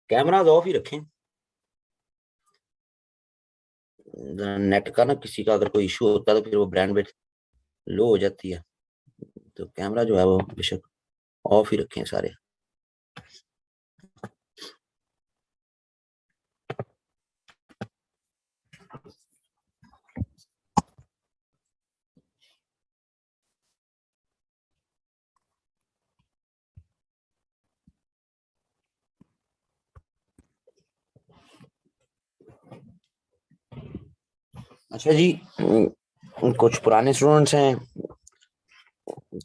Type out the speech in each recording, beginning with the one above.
Cameras of ही रखें। Net का ना किसी का अगर कोई इशू होता है तो फिर वो ब्रांडविड्थ लो हो जाती है। तो कैमरा जो है वो बेशक ऑफ ही रखें सारे। अच्छा जी, कुछ पुराने स्टूडेंट्स हैं,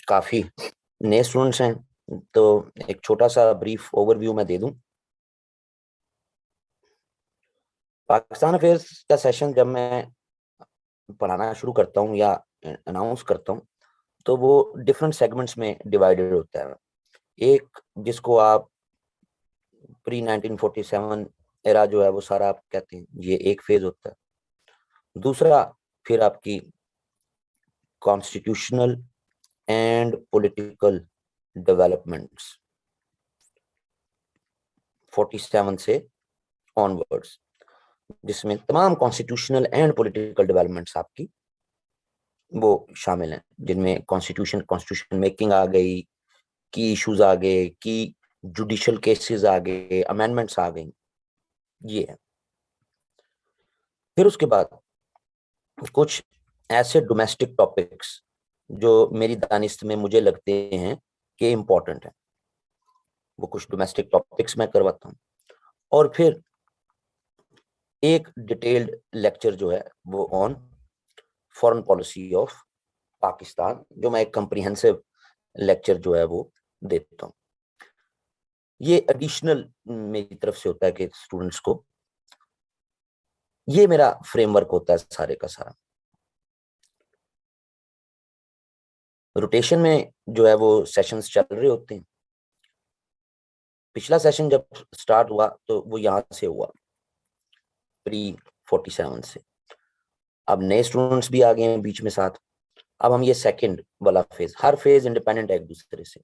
काफी नए स्टूडेंट्स हैं, तो एक छोटा सा ब्रीफ ओवरव्यू मैं दे दूं। पाकिस्तान अफेयर्स का सेशन जब मैं पढ़ाना शुरू करता हूँ या अनाउंस करता हूँ तो वो डिफरेंट सेगमेंट्स में डिवाइडेड होता है। एक जिसको आप प्री 1947 एरा जो है वो सारा आप कहते हैं, ये एक फेज होता है। दूसरा फिर आपकी कॉन्स्टिट्यूशनल एंड पॉलिटिकल डेवलपमेंट्स 47 से ऑनवर्ड्स, जिसमें तमाम कॉन्स्टिट्यूशनल एंड पॉलिटिकल डेवलपमेंट्स आपकी वो शामिल हैं, जिनमें कॉन्स्टिट्यूशन मेकिंग आ गई, की इश्यूज आ गए, की जुडिशियल केसेस आ गए, अमेंडमेंट्स आ गई, ये है। फिर उसके बाद कुछ ऐसे डोमेस्टिक टॉपिक्स जो मेरी दानिश में मुझे लगते हैं कि इम्पोर्टेंट है, वो कुछ डोमेस्टिक टॉपिक्स मैं करवाता हूँ। और फिर एक डिटेल्ड लेक्चर जो है वो on foreign policy of Pakistan, जो मैं एक कंप्रिहेंसिव लेक्चर जो है वो देता हूँ। ये एडिशनल मेरी तरफ से होता है कि स्टूडेंट्स को, ये मेरा फ्रेमवर्क होता है सारे का सारा। रोटेशन में जो है वो सेशंस चल रहे होते हैं। पिछला सेशन जब स्टार्ट हुआ तो वो यहाँ से हुआ, प्री 47 से। अब नए स्टूडेंट्स भी आ गए हैं बीच में साथ। अब हम ये सेकंड वाला फेज, हर फेज इंडिपेंडेंट है एक दूसरे से।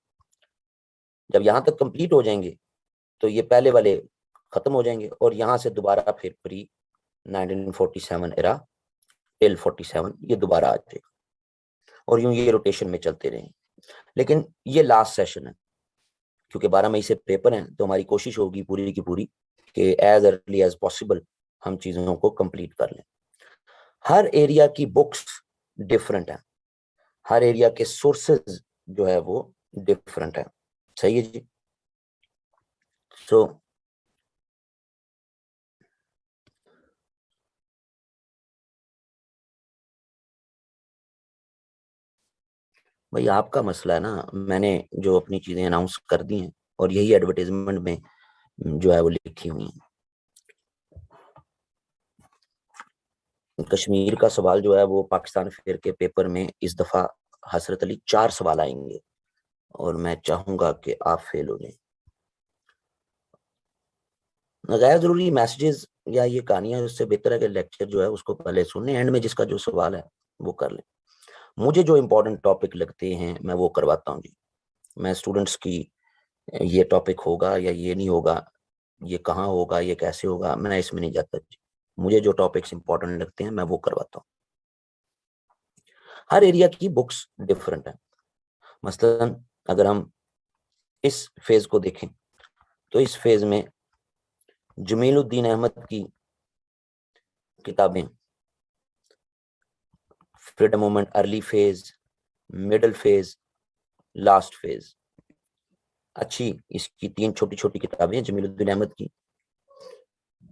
जब यहाँ तक कंप्लीट हो जाएंगे तो ये पहले वाले खत्म हो जाएंगे और यहाँ से दोबारा फिर प्री 1947 एरा टिल 47 ये दोबारा आ जाएगा और यूं ये रोटेशन में चलते रहेंगे। लेकिन ये लास्ट सेशन है, क्योंकि 12 मई से पेपर हैं, तो हमारी कोशिश होगी पूरी की पूरी कि एज अर्ली एज पॉसिबल हम चीजों को कंप्लीट कर लें। हर एरिया की बुक्स डिफरेंट है, हर एरिया के सोर्सेज जो है वो डिफरेंट है। सही है जी। सो भाई आपका मसला है ना, मैंने जो अपनी चीजें अनाउंस कर दी हैं और यही एडवर्टाइजमेंट में जो है वो लिखी हुई है। कश्मीर का सवाल जो है वो पाकिस्तान फेयर के पेपर में इस दफा हसरत अली 4 सवाल आएंगे और मैं चाहूंगा कि आप फेल हो जाएं। गैर जरूरी मैसेजेस या ये कहानियां, उससे बेहतर है कि लेक्चर जो है उसको पहले सुनने, एंड में जिसका जो सवाल है वो कर लें। मुझे जो इम्पोर्टेंट टॉपिक लगते हैं मैं वो करवाता हूँ जी। मैं स्टूडेंट्स की ये टॉपिक होगा या ये नहीं होगा, ये कहाँ होगा, ये कैसे होगा, मैं इसमें नहीं जाता जी। मुझे जो टॉपिक्स इंपॉर्टेंट लगते हैं मैं वो करवाता हूँ। हर एरिया की बुक्स डिफरेंट है। मसलन अगर हम इस फेज को देखें तो इस फेज में जमीलुद्दीन अहमद की किताबें, freedom movement early phase, middle phase, last phase, अच्छी इसकी 3 छोटी छोटी किताबें जमीलुद्दीन अहमद की।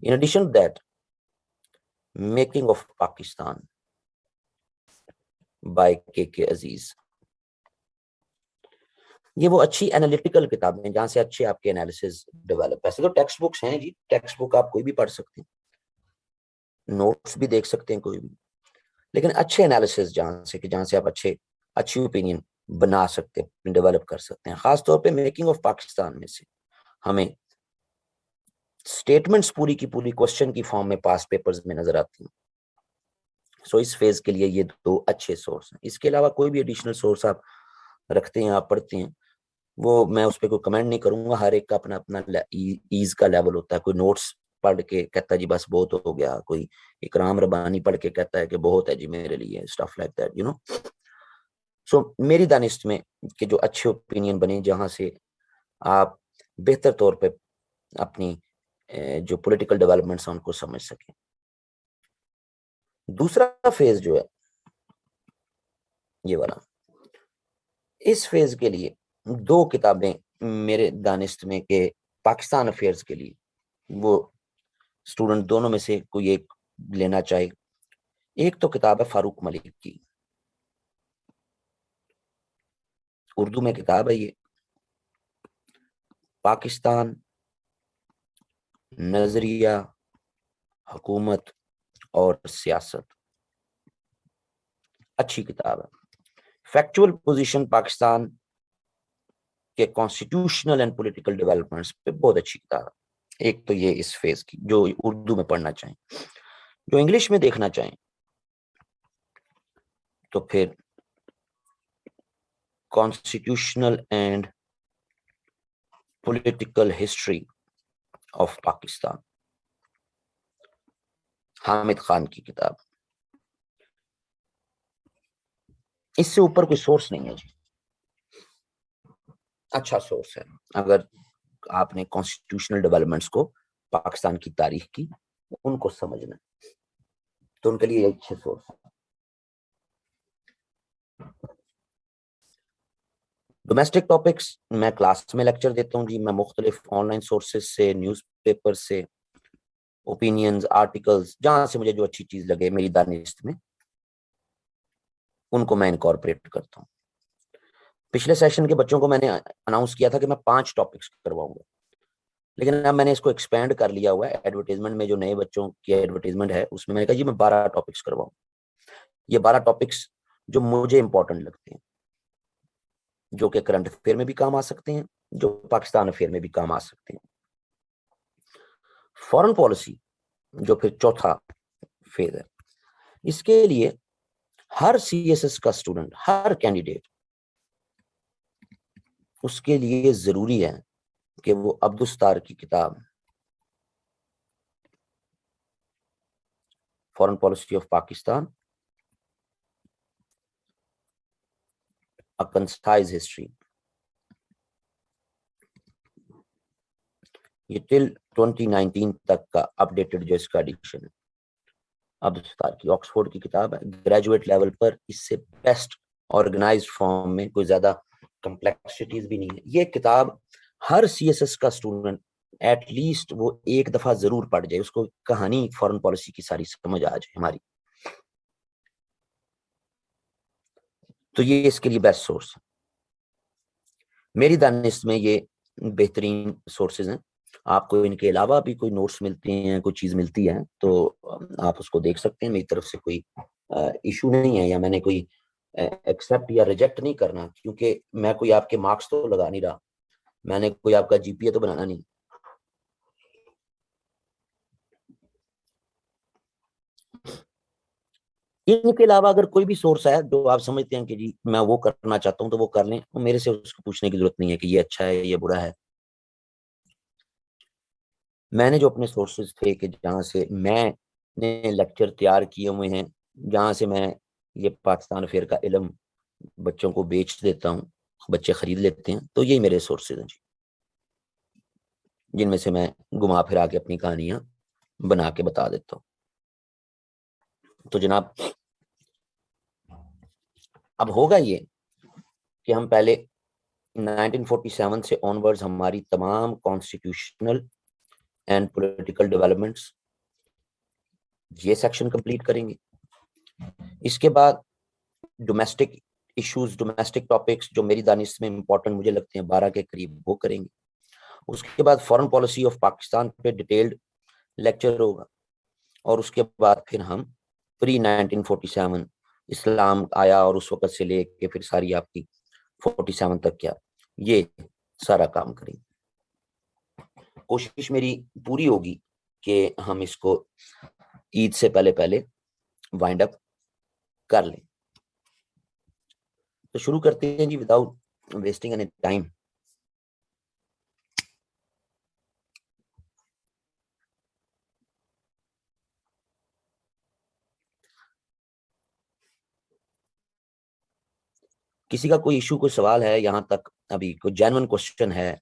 In addition that making of Pakistan by K Aziz, ये वो अच्छी एनालिटिकल किताबें हैं जहां से अच्छे आपके एनालिसिस डेवलप। ऐसे तो टेक्स्ट बुक्स हैं जी, टेक्स्ट बुक आप कोई भी पढ़ सकते हैं, नोट्स भी देख सकते हैं कोई भी, लेकिन अच्छे एनालिसिस जहां से कि जहां से आप अच्छी ओपिनियन बना सकते हैं, डेवलप कर सकते हैं। खासतौर पे मेकिंग ऑफ पाकिस्तान में से हमें स्टेटमेंट्स पूरी की पूरी क्वेश्चन की फॉर्म में पास पेपर्स में नजर आती हैं। सो इस फेज के लिए ये 2 अच्छे सोर्स हैं। इसके अलावा कोई भी एडिशनल सोर्स आप रखते हैं, आप पढ़ते हैं, वो मैं उस पर कोई कमेंट नहीं करूंगा, हर एक का अपना अपना ईज का लेवल होता है। कोई नोट्स पढ़ के कहता है जी बस बहुत हो गया, कोई इकराम रबानी पढ़ के कहता है कि बहुत है जी मेरे लिए, stuff like that you know. So मेरी दानिश में कि जो अच्छे ओपिनियन बने, जहां से आप बेहतर तौर पे अपनी जो पॉलिटिकल डेवलपमेंट्स हैं उनको समझ सकें। दूसरा फेज जो है ये वाला, इस फेज के लिए दो किताबें मेरे दानिश में के पाकिस्तान अफेयर्स के लिए, वो स्टूडेंट दोनों में से कोई एक लेना चाहे। एक तो किताब है फारूक मलिक की, उर्दू में किताब है ये, पाकिस्तान नजरिया, हुकूमत और सियासत। अच्छी किताब है। फैक्चुअल पोजीशन पाकिस्तान के कॉन्स्टिट्यूशनल एंड पॉलिटिकल डेवलपमेंट्स पे बहुत अच्छी किताब है। एक तो ये इस फेज की, जो उर्दू में पढ़ना चाहें। जो इंग्लिश में देखना चाहें तो फिर constitutional and political history of Pakistan, Hamid Khan की किताब। इससे ऊपर कोई सोर्स नहीं है जी, अच्छा सोर्स है। अगर आपने कॉन्स्टिट्यूशनल डेवलपमेंट्स को, पाकिस्तान की तारीख की, उनको समझना, तो उनके लिए अच्छे सोर्स है। डोमेस्टिक टॉपिक्स मैं क्लास में लेक्चर देता हूँ जी, मैं मुख्तलिफ ऑनलाइन सोर्सेज से, न्यूज़पेपर से, ओपिनियंस, आर्टिकल्स, जहां से मुझे जो अच्छी चीज लगे मेरी दानिश में, उनको मैं इनकॉर्पोरेट करता हूँ। पिछले सेशन के बच्चों को मैंने अनाउंस किया था कि मैं 5 टॉपिक्स करवाऊंगा, लेकिन अब मैंने इसको एक्सपेंड कर लिया हुआ है। एडवर्टाइजमेंट में जो नए बच्चों की एडवर्टाइजमेंट है उसमें मैंने कहा जी मैं 12 टॉपिक्स करवाऊँ। ये 12 टॉपिक्स जो मुझे इंपॉर्टेंट लगते हैं, जो कि करंट अफेयर में भी काम आ सकते हैं, जो पाकिस्तान अफेयर में भी काम आ सकते हैं। फॉरेन पॉलिसी जो फिर चौथा फेज है, इसके लिए हर सीएसएस का स्टूडेंट, हर कैंडिडेट, उसके लिए जरूरी है कि वो अब्दुस्तार की किताब foreign policy of Pakistan, a concise history, ये टिल 2019 तक का अपडेटेड जो इसका एडिशन है, अब्दुस्तार की ऑक्सफोर्ड की किताब है। ग्रेजुएट लेवल पर इससे बेस्ट ऑर्गेनाइज्ड फॉर्म में कोई ज्यादा कॉम्प्लेक्सिटीज भी नहीं है। ये किताब हर सीएसएस का स्टूडेंट एटलीस्ट वो एक दफा जरूर पढ़ जाए, उसको कहानी फॉरेन पॉलिसी की सारी समझ आ जाए हमारी। तो ये इसके लिए बेस्ट सोर्स है। मेरी दानिश में ये बेहतरीन सोर्सेज हैं। आपको इनके अलावा भी कोई नोट्स मिलते हैं, कोई चीज मिलती है तो आप उसको देख सकते हैं। मेरी तरफ से कोई इशू नहीं है, या मैंने कोई एक्सेप्ट या रिजेक्ट नहीं करना, क्योंकि मैं कोई आपके मार्क्स तो लगा नहीं रहा, मैंने कोई आपका जीपीए तो बनाना नहीं। इनके अलावा अगर कोई भी सोर्स है जो आप समझते हैं कि जी मैं वो करना चाहता हूँ, तो वो कर लें, तो मेरे से उसको पूछने की जरूरत नहीं है कि ये अच्छा है ये बुरा है। मैंने जो अपने सोर्सेज थे कि जहाँ से मैंने लेक्चर तैयार किए हुए हैं, जहाँ से मैं ये पाकिस्तान अफेयर का इल्म बच्चों को बेच देता हूँ, बच्चे खरीद लेते हैं, तो यही मेरे सोर्सेज हैं जी, जिनमें से मैं घुमा फिरा के अपनी कहानियां बना के बता देता हूँ। तो जनाब अब होगा ये कि हम पहले 1947 से ऑनवर्ड्स हमारी तमाम कॉन्स्टिट्यूशनल एंड पॉलिटिकल डेवलपमेंट्स, ये सेक्शन कंप्लीट करेंगे। इसके बाद डोमेस्टिक इश्यूज, डोमेस्टिक टॉपिक्स जो मेरी दानिश में इंपॉर्टेंट मुझे लगते हैं 12 के करीब, वो करेंगे। उसके बाद फॉरेन पॉलिसी ऑफ पाकिस्तान पे डिटेल्ड लेक्चर होगा, और उसके बाद फिर हम प्री 1947 इस्लाम आया और उस वक्त से लेके फिर सारी आपकी 47 तक क्या, ये सारा काम करेंगे। कोशिश मेरी पूरी होगी कि हम इसको ईद से पहले पहले वाइंड अप कर लें। तो शुरू करते हैं जी, विदाउट वेस्टिंग एनी टाइम। किसी का कोई इशू, कोई सवाल है यहाँ तक, अभी कोई जेन्युइन क्वेश्चन है?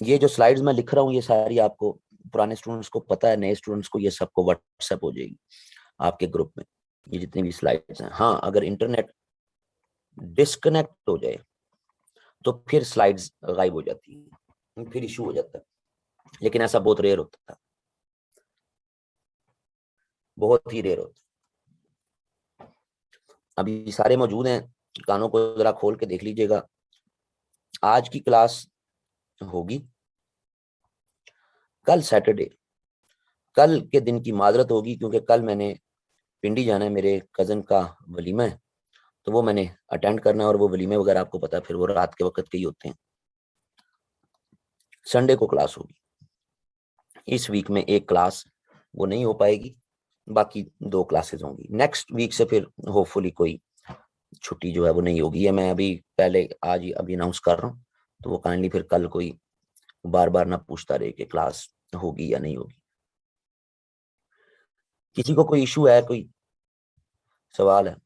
ये जो स्लाइड्स मैं लिख रहा हूँ ये सारी आपको, पुराने स्टूडेंट्स को पता है, नए स्टूडेंट्स को ये सबको व्हाट्सएप हो जाएगी आपके ग्रुप में, ये जितनी भी स्लाइड्स हैं। हाँ, अगर इंटरनेट डिस्कनेक्ट हो जाए तो फिर स्लाइड्स गायब हो जाती है, फिर इशू हो जाता है, लेकिन ऐसा बहुत रेयर होता है, बहुत ही रेयर होता है। अभी सारे मौजूद हैं, कानों को जरा खोल के देख लीजिएगा। आज की क्लास होगी कल सैटरडे, कल के दिन की माजरत होगी क्योंकि कल मैंने पिंडी जाना है, मेरे कजन का वलीमा है, तो वो मैंने अटेंड करना है, और वो वलीमे वगैरह आपको पता है फिर वो रात के वक्त के ही होते हैं। संडे को क्लास होगी, इस वीक में एक क्लास वो नहीं हो पाएगी, बाकी 2 क्लासेस होंगी। नेक्स्ट वीक से फिर होपफुली कोई छुट्टी जो है वो नहीं होगी। ये मैं अभी पहले आज ही अभी अनाउंस कर रहा हूँ, तो वो काइंडली फिर कल कोई बार बार ना पूछता रहे कि क्लास होगी या नहीं होगी। किसी को कोई इशू है, कोई सवाल है?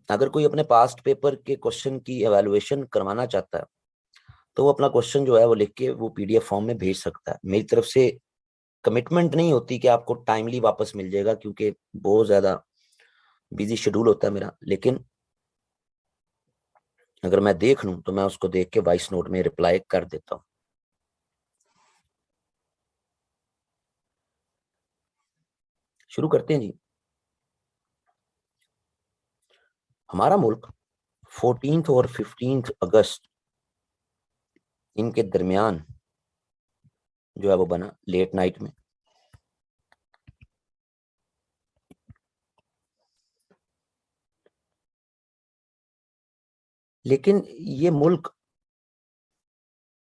अगर कोई अपने पास्ट पेपर के क्वेश्चन की एवेलुएशन करवाना चाहता है तो वो अपना क्वेश्चन जो है वो लिख के वो पीडीएफ फॉर्म में भेज सकता है। मेरी तरफ से कमिटमेंट नहीं होती कि आपको टाइमली वापस मिल जाएगा, क्योंकि बहुत ज्यादा बिजी शेड्यूल होता है मेरा, लेकिन अगर मैं देख लूं तो मैं उसको देख के वॉइस नोट में रिप्लाई कर देता हूं। शुरू करते हैं जी। हमारा मुल्क 14 और 15 अगस्त इनके दरमियान जो है वो बना, लेट नाइट में। लेकिन ये मुल्क,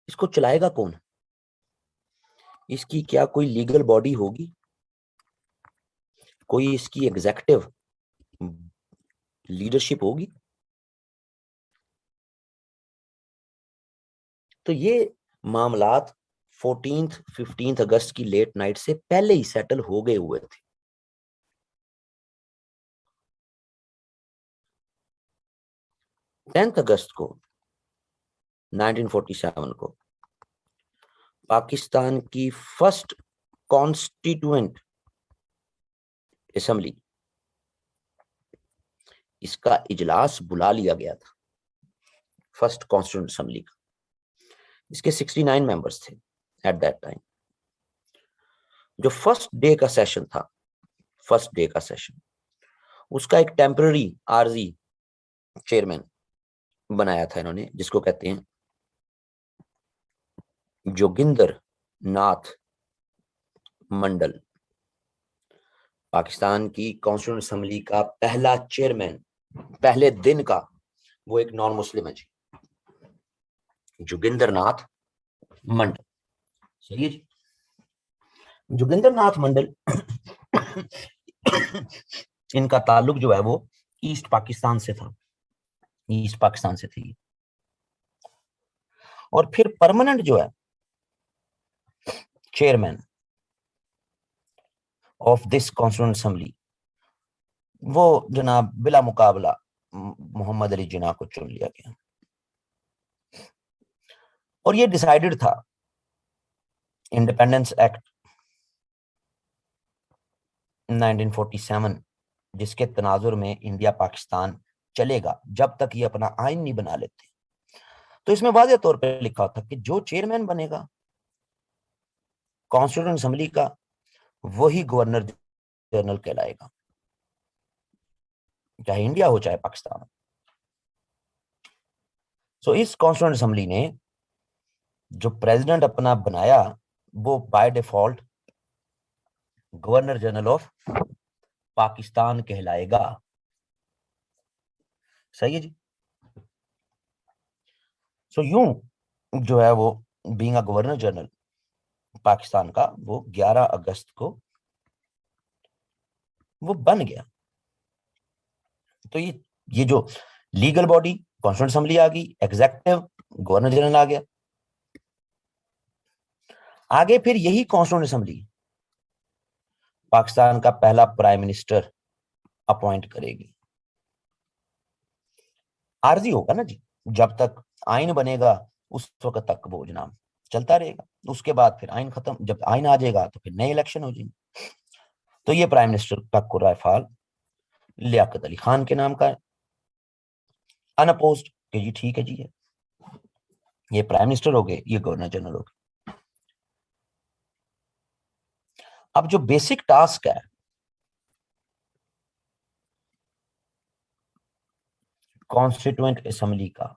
इसको चलाएगा कौन? इसकी क्या कोई लीगल बॉडी होगी? कोई इसकी एग्जेक्टिव लीडरशिप होगी? तो ये मामलात 14 15 अगस्त की लेट नाइट से पहले ही सेटल हो गए हुए थे। 10 अगस्त को 1947 को पाकिस्तान की फर्स्ट कॉन्स्टिट्यूएंट असेंबली, इसका इजलास बुला लिया गया था, फर्स्ट कॉन्स्टिट्यूएंट असेंबली का। इसके 69 मेंबर्स थे एट दैट टाइम। जो फर्स्ट डे का सेशन था, फर्स्ट डे का सेशन, उसका एक टेम्पररी आरजी चेयरमैन बनाया था इन्होंने, जिसको कहते हैं जोगिंदर नाथ मंडल। पाकिस्तान की कॉन्स्टिट्यूंट असेंबली का पहला चेयरमैन पहले दिन का वो एक नॉन मुस्लिम है जी, जोगिंदर नाथ मंडल। सही है जी। जोगिंदर नाथ मंडल इनका ताल्लुक जो है वो ईस्ट पाकिस्तान से था, ईस्ट पाकिस्तान से थी। और फिर परमानेंट जो है chairman of this constituent assembly, वो जनाब बिला मुकाबला मोहम्मद अली जिन्ना को चुन लिया गया। और ये डिसाइडेड था इंडिपेंडेंस एक्ट 1947, जिसके तनाजुर में इंडिया पाकिस्तान चलेगा जब तक ये अपना आइन नहीं बना लेते। तो इसमें वाज़ेह तौर पे लिखा था कि जो चेयरमैन बनेगा कॉन्स्टिट्यूंट असेंबली का, वही गवर्नर जनरल कहलाएगा, चाहे इंडिया हो चाहे पाकिस्तान हो। सो इस कॉन्स्टिट्यूंट असेंबली ने जो प्रेसिडेंट अपना बनाया, वो by default governor general of Pakistan कहलाएगा। सही है जी। सो यूं जो है वो being a governor general Pakistan का, वो 11 अगस्त को वो बन गया। तो ये जो लीगल बॉडी कॉन्स्टिट्यूंट असेंबली आ गई, एग्जेक्टिव गवर्नर जनरल आ गया। आगे फिर यही कॉन्स्टिट्यूंट असेंबली पाकिस्तान का पहला प्राइम मिनिस्टर अपॉइंट करेगी। आरजी होगा ना जी, जब तक आइन बनेगा उस वक्त तक वो जनाब चलता रहेगा, उसके बाद फिर आइन खत्म, जब आइन आ जाएगा तो फिर नए इलेक्शन हो जाएंगे। तो ये प्राइम मिनिस्टर का कुर्रा-ए-फाल लियाकत अली खान के नाम का है, अनअपोज्ड कि जी ठीक है जी, ये प्राइम मिनिस्टर हो गए, ये गवर्नर जनरल हो गए। अब जो बेसिक टास्क है कॉन्स्टिट्यूएंट असेंबली का,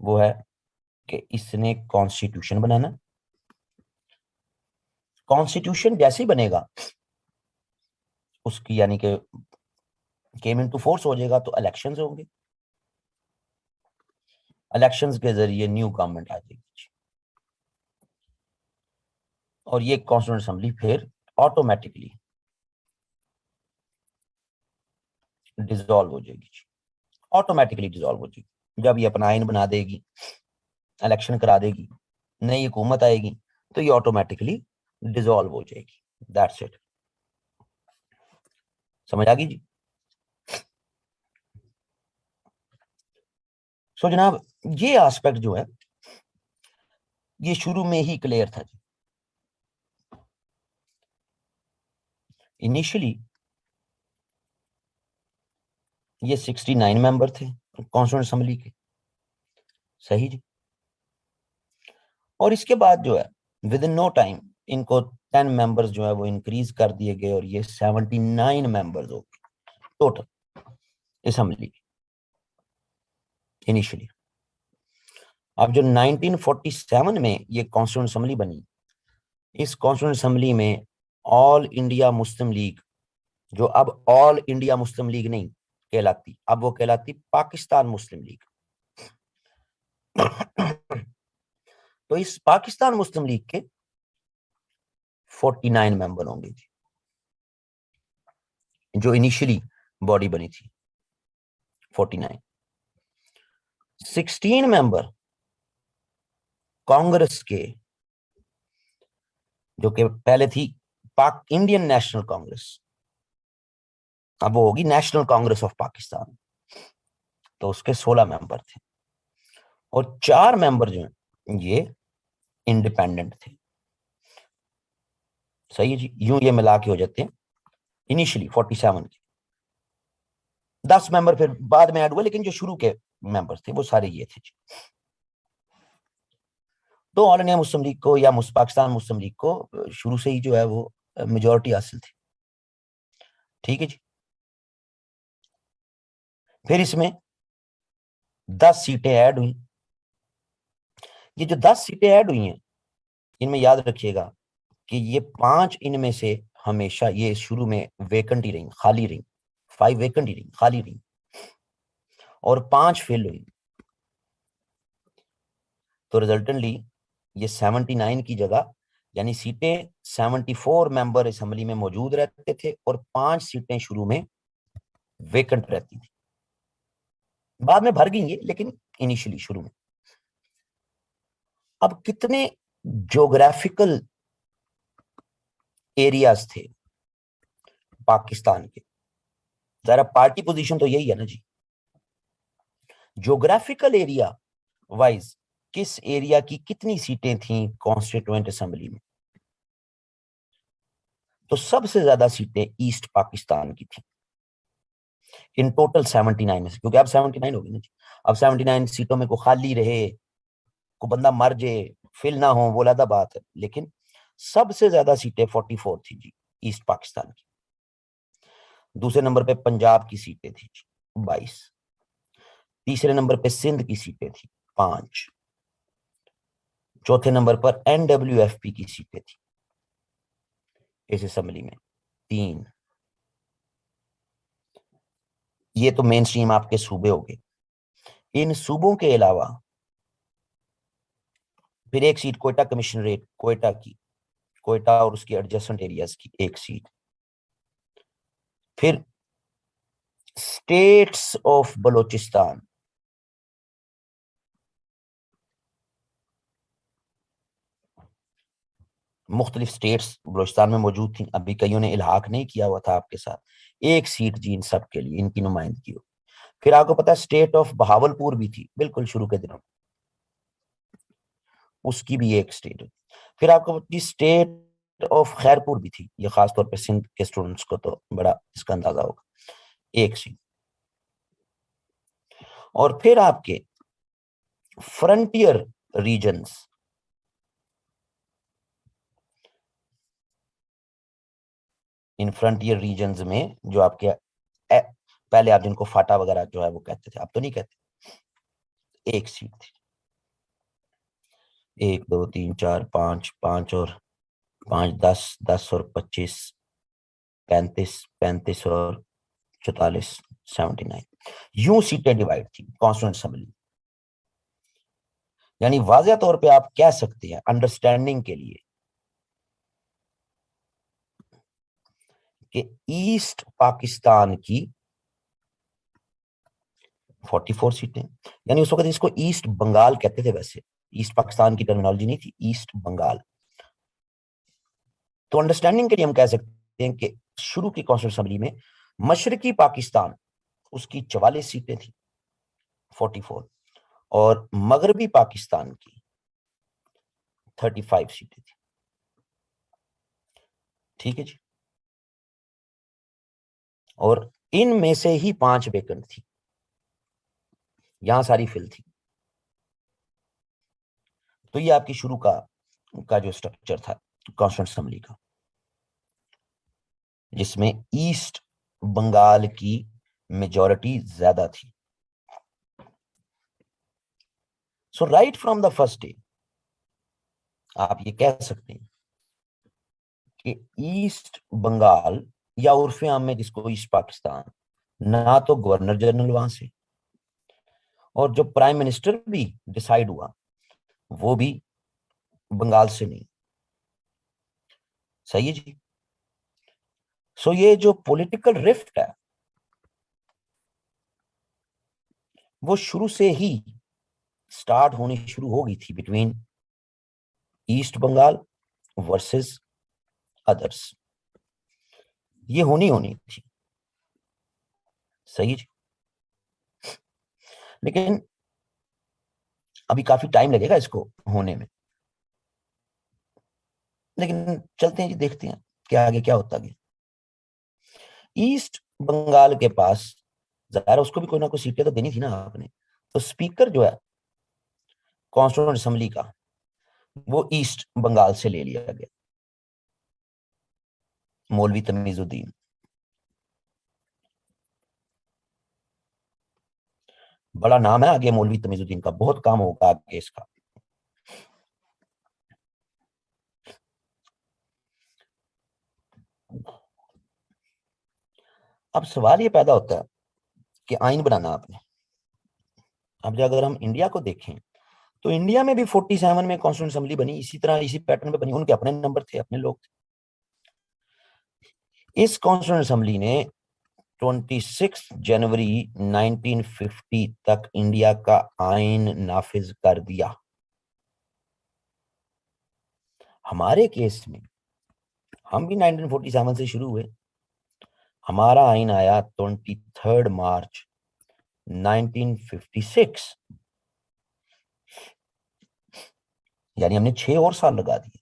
वो है कि इसने कॉन्स्टिट्यूशन बनाना। कॉन्स्टिट्यूशन जैसे ही बनेगा उसकी यानी कि केम इनटू फोर्स हो जाएगा, तो इलेक्शंस होंगे, इलेक्शंस के जरिए न्यू गवर्नमेंट आ जाएगी और ये कॉन्स्टिट्यूएंट असेंबली फिर ऑटोमेटिकली डिसॉल्व हो जाएगी, ऑटोमेटिकली डिसॉल्व हो जाएगी। जब ये अपना आइन बना देगी, इलेक्शन करा देगी, नई हुकूमत आएगी, तो ये ऑटोमेटिकली डिसॉल्व हो जाएगी। That's it. समझ आ गई जी? सो जनाब ये एस्पेक्ट जो है ये शुरू में ही क्लियर था जी। इनिशियली ये 69 मेंबर थे कॉन्स्टिट्यूएंट असेंबली के, सही जी। और इसके बाद जो है विद इन नो टाइम इनको 10 मेंबर्स जो है वो इंक्रीज कर दिए गए और ये 79 मेंबर्स हो गए टोटल असेंबली इनिशियली। अब जो 1947 में ये कॉन्स्टिट्यूएंट असेंबली बनी, इस कॉन्स्टिट्यूएंट असेंबली में ऑल इंडिया मुस्लिम लीग, जो अब ऑल इंडिया मुस्लिम लीग नहीं कहलाती, अब वो कहलाती पाकिस्तान मुस्लिम लीग। तो इस पाकिस्तान मुस्लिम लीग के 49 मेंबर होंगे जी, जो इनिशियली बॉडी बनी थी 49। 16 मेंबर कांग्रेस के, जो कि पहले थी पाक इंडियन नेशनल कांग्रेस, अब वो होगी नेशनल कांग्रेस ऑफ पाकिस्तान, तो उसके 16 मेंबर थे। और 4 मेंबर जो हैं ये इंडिपेंडेंट थे। सही है जी, यूं ये मिला के हो जाते हैं इनिशियली 47 के। 10 मेंबर फिर बाद में ऐड हुए, लेकिन जो शुरू के मेंबर्स थे वो सारे ये थे जी। तो ऑल इंडिया मुस्लिम लीग को या पाकिस्तान मुस्लिम लीग को शुरू से ही जो है वो मेजोरिटी हासिल थी। ठीक है जी। फिर इसमें 10 सीटें ऐड हुई। ये जो 10 सीटें ऐड हुई हैं, इनमें याद रखिएगा कि ये 5 इनमें से हमेशा ये शुरू में वेकेंट ही रही, खाली रही, 5 वेकेंट ही रही, खाली रही, और 5 फिल हुई। तो रिजल्टेंटली ये 79 की जगह यानी सीटें 74 मेंबर असेंबली में मौजूद रहते थे और 5 सीटें शुरू में वेकेंट रहती थी, बाद में भर गई ये, लेकिन इनिशियली शुरू में। अब कितने ज्योग्राफिकल एरियाज थे पाकिस्तान के, जरा पार्टी पोजीशन तो यही है ना जी। ज्योग्राफिकल एरिया वाइज किस एरिया की कितनी सीटें थी कॉन्स्टिट्यूएंट असेंबली में? तो सबसे ज्यादा सीटें ईस्ट पाकिस्तान की थी इन टोटल 79 में से, क्योंकि अब 79 होगी ना जी। अब 79 सीटों में को खाली रहे, को बंदा मर जाए, फिल ना हो, वो अलग बात है, लेकिन सबसे ज्यादा सीटें 44 थी जी ईस्ट पाकिस्तान की। दूसरे नंबर पे पंजाब की सीटें थी 22। तीसरे नंबर पे सिंध की सीटें थी 5। चौथे नंबर पर एनडब्ल्यूएफपी की सीटें थी इस असेंबली में 3। ये तो मेन स्ट्रीम आपके सूबे हो गए। इन सूबों के अलावा फिर एक सीट कोयटा कमिश्नरेट कोयटा की, कोयटा और उसके एडजेसेंट एरियाज की एक सीट। फिर स्टेट्स ऑफ बलोचिस्तान, मुख्तलिफ स्टेट्स बलूचिस्तान में मौजूद थी, अभी कईयों ने इल्हाक नहीं किया हुआ था आपके साथ, एक सीट जी इन सब के लिए, इनकी नुमाइंदगी हो। फिर आपको पता है स्टेट ऑफ बहावलपुर भी थी बिल्कुल शुरू के दिनों, उसकी भी एक स्टेट है। फिर आपको स्टेट ऑफ खैरपुर भी थी, ये खासतौर पर सिंध के स्टूडेंट्स को तो बड़ा इसका अंदाजा होगा, एक सीट। और फिर आपके फ्रंटियर रीजन्स, इन फ्रंटियर रीजन्स में जो आपके पहले आप जिनको फाटा वगैरह जो है वो कहते थे, अब तो नहीं कहते, एक सीट थी। 1 2 3 4 5, 5 और 5 10, 10 और 25, 35, 35 और 44, 79, यूं सीटें डिवाइड थी कॉन्स्टिट्यूएंट असेंबली। यानी वाज़ेह तौर पे आप कह सकते हैं अंडरस्टैंडिंग के लिए कि ईस्ट पाकिस्तान की 44 सीटें, यानी उस वक्त इसको ईस्ट बंगाल कहते थे, वैसे ईस्ट पाकिस्तान की टर्मिनोलॉजी नहीं थी, ईस्ट बंगाल। तो अंडरस्टैंडिंग के लिए हम कह सकते हैं कि शुरू की कॉन्स्टिट्यूंट असेंबली में मशरकी पाकिस्तान, उसकी 44 सीटें थी, 44, और मगरबी पाकिस्तान की 35 सीटें थी। ठीक है जी। और इनमें से ही 5 वेकेंट थी, यहां सारी फिल थी। तो ये आपकी शुरू का जो स्ट्रक्चर था कॉन्स्टिट्यूंट असेंबली का, जिसमें ईस्ट बंगाल की मेजॉरिटी ज्यादा थी। So right from the first day आप ये कह सकते हैं कि ईस्ट बंगाल, या उर्फे आम में जिसको ईस्ट पाकिस्तान, ना तो गवर्नर जनरल वहां से, और जो प्राइम मिनिस्टर भी डिसाइड हुआ वो भी बंगाल से नहीं। सही है जी। सो ये जो पॉलिटिकल रिफ्ट है वो शुरू से ही स्टार्ट होनी शुरू हो गई थी between East Bengal versus others, ये होनी थी। सही है जी। लेकिन अभी काफी टाइम लगेगा इसको होने में, लेकिन चलते हैं जी, देखते हैं क्या आगे क्या होता गया। ईस्ट बंगाल के पास जाहिर है उसको भी कोई ना कोई सीटें तो देनी थी ना आपने, तो स्पीकर जो है कॉन्स्टिट्यूएंट असेंबली का वो ईस्ट बंगाल से ले लिया गया, मौलवी तमीजुद्दीन। बड़ा नाम है आगे मौलवी तमीजुद्दीन का, बहुत काम होगा आगे इसका। अब सवाल ये पैदा होता है कि आइन बनाना आपने, अब जो अगर हम इंडिया को देखें तो इंडिया में भी 47 में कॉन्स्टिट्यूंट असेंबली बनी, इसी तरह इसी पैटर्न पे बनी, उनके अपने नंबर थे, अपने लोग थे। इस कॉन्स्टिट्यूंट असेंबली ने 26 जनवरी 1950 तक इंडिया का आइन नाफिज कर दिया। हमारे केस में हम भी 1947 से शुरू हुए, हमारा आइन आया 23 मार्च 1956, यानी हमने 6 और साल लगा दिए।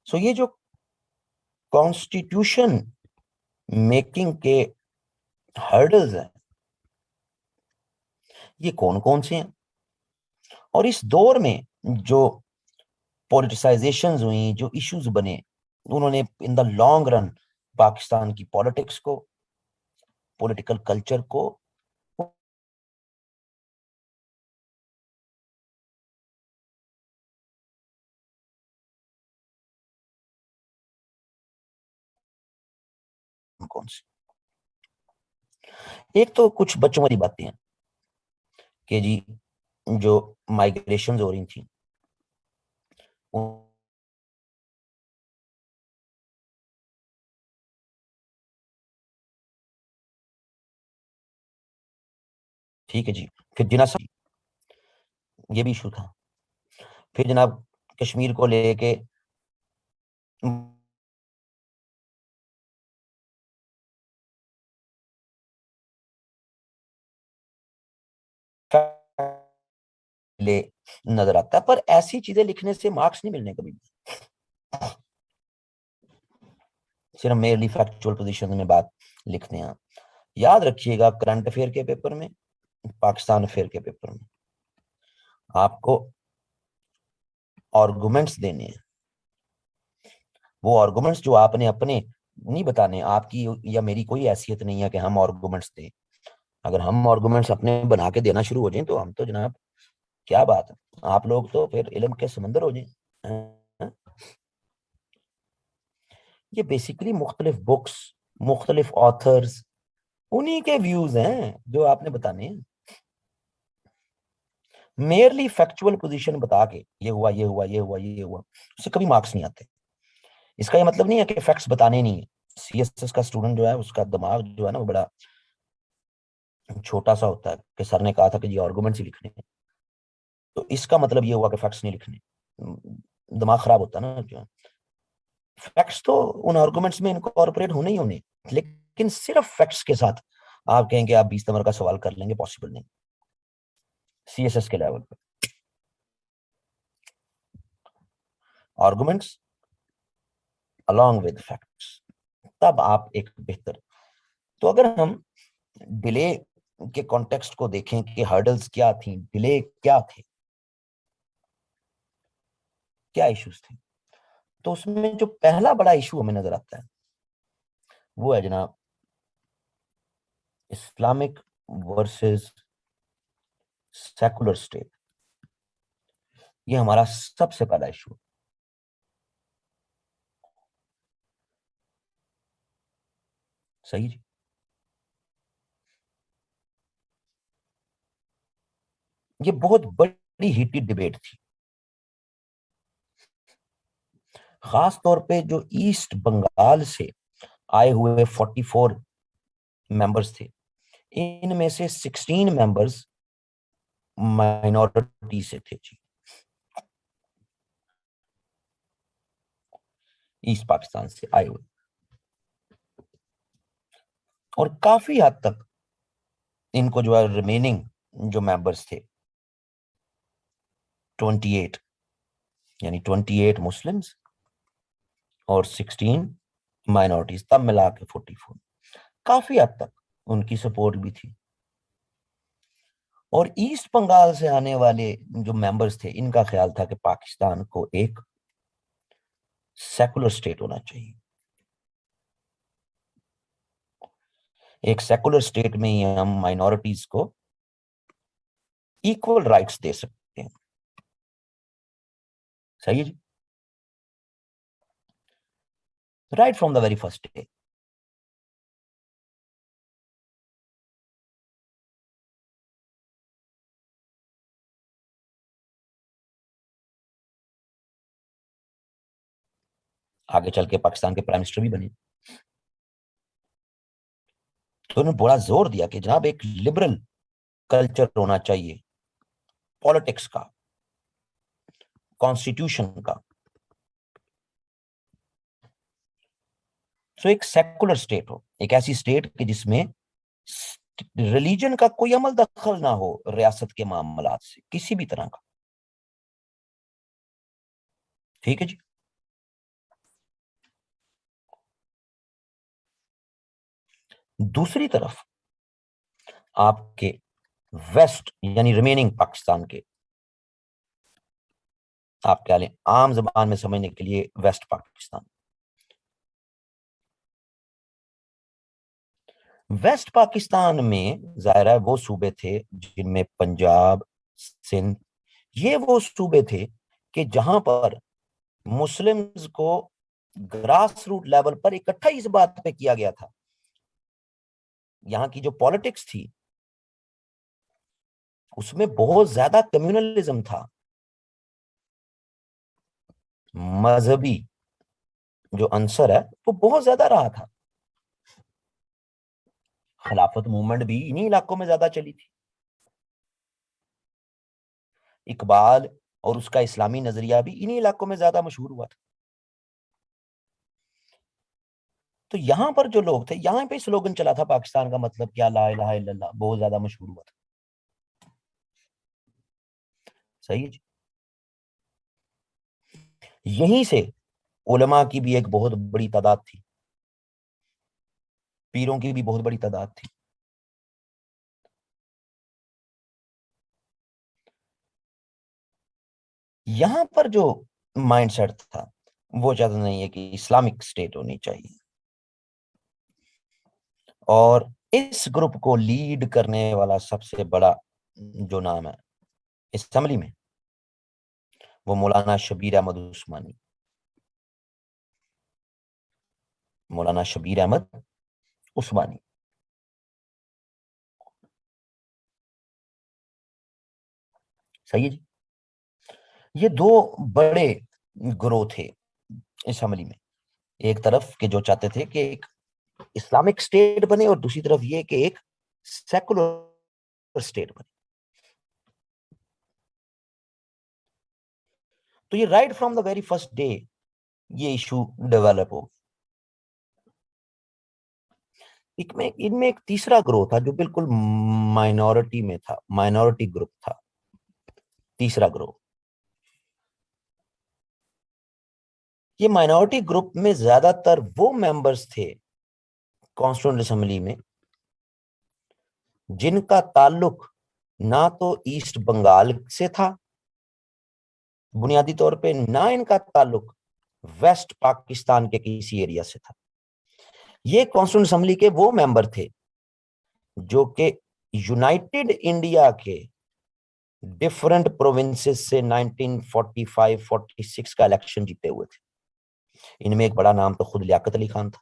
सो ये जो कॉन्स्टिट्यूशन मेकिंग के हर्डल्स हैं ये कौन कौन से हैं, और इस दौर में जो पॉलिटिसाइजेशंस हुई, जो इश्यूज बने, उन्होंने in the long run Pakistan की पॉलिटिक्स को, पॉलिटिकल कल्चर को कौन से, एक तो कुछ बच्चों वाली बातें हैं कि जी जो माइग्रेशन हो रही थी ठीक है जी। फिर जिना ये भी इशू था। फिर जनाब कश्मीर को लेके ले नजर आता है, पर ऐसी चीजें लिखने से मार्क्स नहीं मिलने कभी भी। सिर्फ मेरली फैक्चुअल पोजीशन में बात लिखते हैं। याद रखिएगा, करंट अफेयर के पेपर में, पाकिस्तान अफेयर के पेपर में आपको आर्गुमेंट्स देने हैं। वो आर्गुमेंट्स जो आपने अपने नहीं बताने, आपकी या मेरी कोई हैसियत नहीं है कि हम आर्गुमेंट्स दें। अगर हम आर्गुमेंट्स अपने बना के देना शुरू हो जाएं तो हम तो जनाब, क्या बात है, आप लोग तो फिर इल्म के समंदर हो जाए। ये बेसिकली मुख्तलिफ बुक्स, मुख्तलिफ ऑथर्स, उन्हीं के व्यूज हैं जो आपने बताने हैं। मेयरली फैक्चुअल पोजीशन बता के ये हुआ, ये हुआ, ये हुआ, ये हुआ, उससे कभी मार्क्स नहीं आते। इसका ये मतलब नहीं है कि फैक्ट्स बताने नहीं है। सीएसएस का स्टूडेंट जो है, उसका दिमाग जो है ना, वो बड़ा छोटा सा होता है कि सर ने कहा था कि ये आर्गुमेंट्स ही लिखने हैं, तो इसका मतलब ये हुआ कि फैक्ट्स नहीं लिखने। दिमाग खराब होता है ना जो। फैक्ट्स तो उन आर्गुमेंट्स में इनकॉर्पोरेट होने ही होने, लेकिन सिर्फ फैक्ट्स के साथ आप कहेंगे आप 20 नंबर का सवाल कर लेंगे, पॉसिबल नहीं सीएसएस के लेवल पे। आर्गुमेंट्स अलॉन्ग विद फैक्ट्स, तब आप एक बेहतर। तो अगर हम डिले के कॉन्टेक्स्ट को देखें कि हर्डल्स क्या थी, डिले क्या थे, क्या इश्यूज थे, तो उसमें जो पहला बड़ा इशू हमें नजर आता है वो है जनाब इस्लामिक वर्सेस सेकुलर स्टेट। ये हमारा सबसे पहला इशू। सही जी। ये बहुत बड़ी हीटेड डिबेट थी, खास तौर पे जो ईस्ट बंगाल से आए हुए 44 मेंबर्स थे, इनमें से 16 मेंबर्स माइनॉरिटी से थे जी, ईस्ट पाकिस्तान से आए हुए। और काफी हद तक इनको जो है रिमेनिंग जो मेंबर्स थे 28, यानी 28 मुस्लिम्स और 16 माइनॉरिटीज, तब मिला के 44, काफी हद तक उनकी सपोर्ट भी थी। और ईस्ट बंगाल से आने वाले जो मेंबर्स थे, इनका ख्याल था कि पाकिस्तान को एक सेकुलर स्टेट होना चाहिए। एक सेकुलर स्टेट में ही हम माइनॉरिटीज को इक्वल राइट्स दे सकते हैं। सही है जी, right from the very first day. आगे चल के पाकिस्तान के प्राइम मिनिस्टर भी बने, तो उन्होंने बड़ा जोर दिया कि जनाब एक लिबरल कल्चर होना चाहिए पॉलिटिक्स का, कॉन्स्टिट्यूशन का। सो एक सेकुलर स्टेट हो, एक ऐसी स्टेट कि जिसमें रिलीजन का कोई अमल दखल ना हो रियासत के मामलात से किसी भी तरह का। ठीक है जी। दूसरी तरफ आपके वेस्ट यानी रिमेनिंग पाकिस्तान के, आप क्या लें आम जबान में समझने के लिए, वेस्ट पाकिस्तान। वेस्ट पाकिस्तान में जाहिर है वो सूबे थे जिनमें पंजाब, सिंध, ये वो सूबे थे कि जहां पर मुस्लिम्स को ग्रास रूट लेवल पर इकट्ठा इस बात पे किया गया था। यहाँ की जो पॉलिटिक्स थी उसमें बहुत ज्यादा कम्युनलिज्म था, मजहबी जो अंसर है वो बहुत ज्यादा रहा था। खिलाफत मूवमेंट भी इन्हीं इलाकों में ज्यादा चली थी। इकबाल और उसका इस्लामी नजरिया भी इन्हीं इलाकों में ज्यादा मशहूर हुआ था। तो यहाँ पर जो लोग थे, यहाँ पे स्लोगन चला था पाकिस्तान का मतलब क्या, ला इलाहा इल्लल्लाह, बहुत ज्यादा मशहूर हुआ था। सही है जी। यहीं से उलमा की भी एक बहुत बड़ी तादाद थी, पीरों की भी बहुत बड़ी तादाद थी। यहां पर जो माइंडसेट था वो चाहता नहीं है कि इस्लामिक स्टेट होनी चाहिए। और इस ग्रुप को लीड करने वाला सबसे बड़ा जो नाम है असेंबली में, वो मौलाना शबीर अहमद उस्मानी। मौलाना शबीर अहमद उस्मानी। सही है जी। ये दो बड़े ग्रोह थे असेंबली में। एक तरफ के जो चाहते थे कि एक इस्लामिक स्टेट बने, और दूसरी तरफ ये कि एक सेकुलर स्टेट बने। तो ये right from the very first day ये इशू डेवलप हो। इनमें इनमें एक तीसरा ग्रुप था जो बिल्कुल माइनॉरिटी में था, माइनॉरिटी ग्रुप था। तीसरा ग्रुप, ये माइनॉरिटी ग्रुप में ज्यादातर वो मेंबर्स थे कॉन्स्टिट्यूंट असेंबली में जिनका ताल्लुक ना तो ईस्ट बंगाल से था बुनियादी तौर पे, ना इनका ताल्लुक वेस्ट पाकिस्तान के किसी एरिया से था। ये कॉन्स्टिट्यूंट असेंबली के वो मेंबर थे जो कि यूनाइटेड इंडिया के डिफरेंट प्रोविंसेस से 1945-46 का इलेक्शन जीते हुए थे। इनमें एक बड़ा नाम तो खुद लियाकत अली खान था।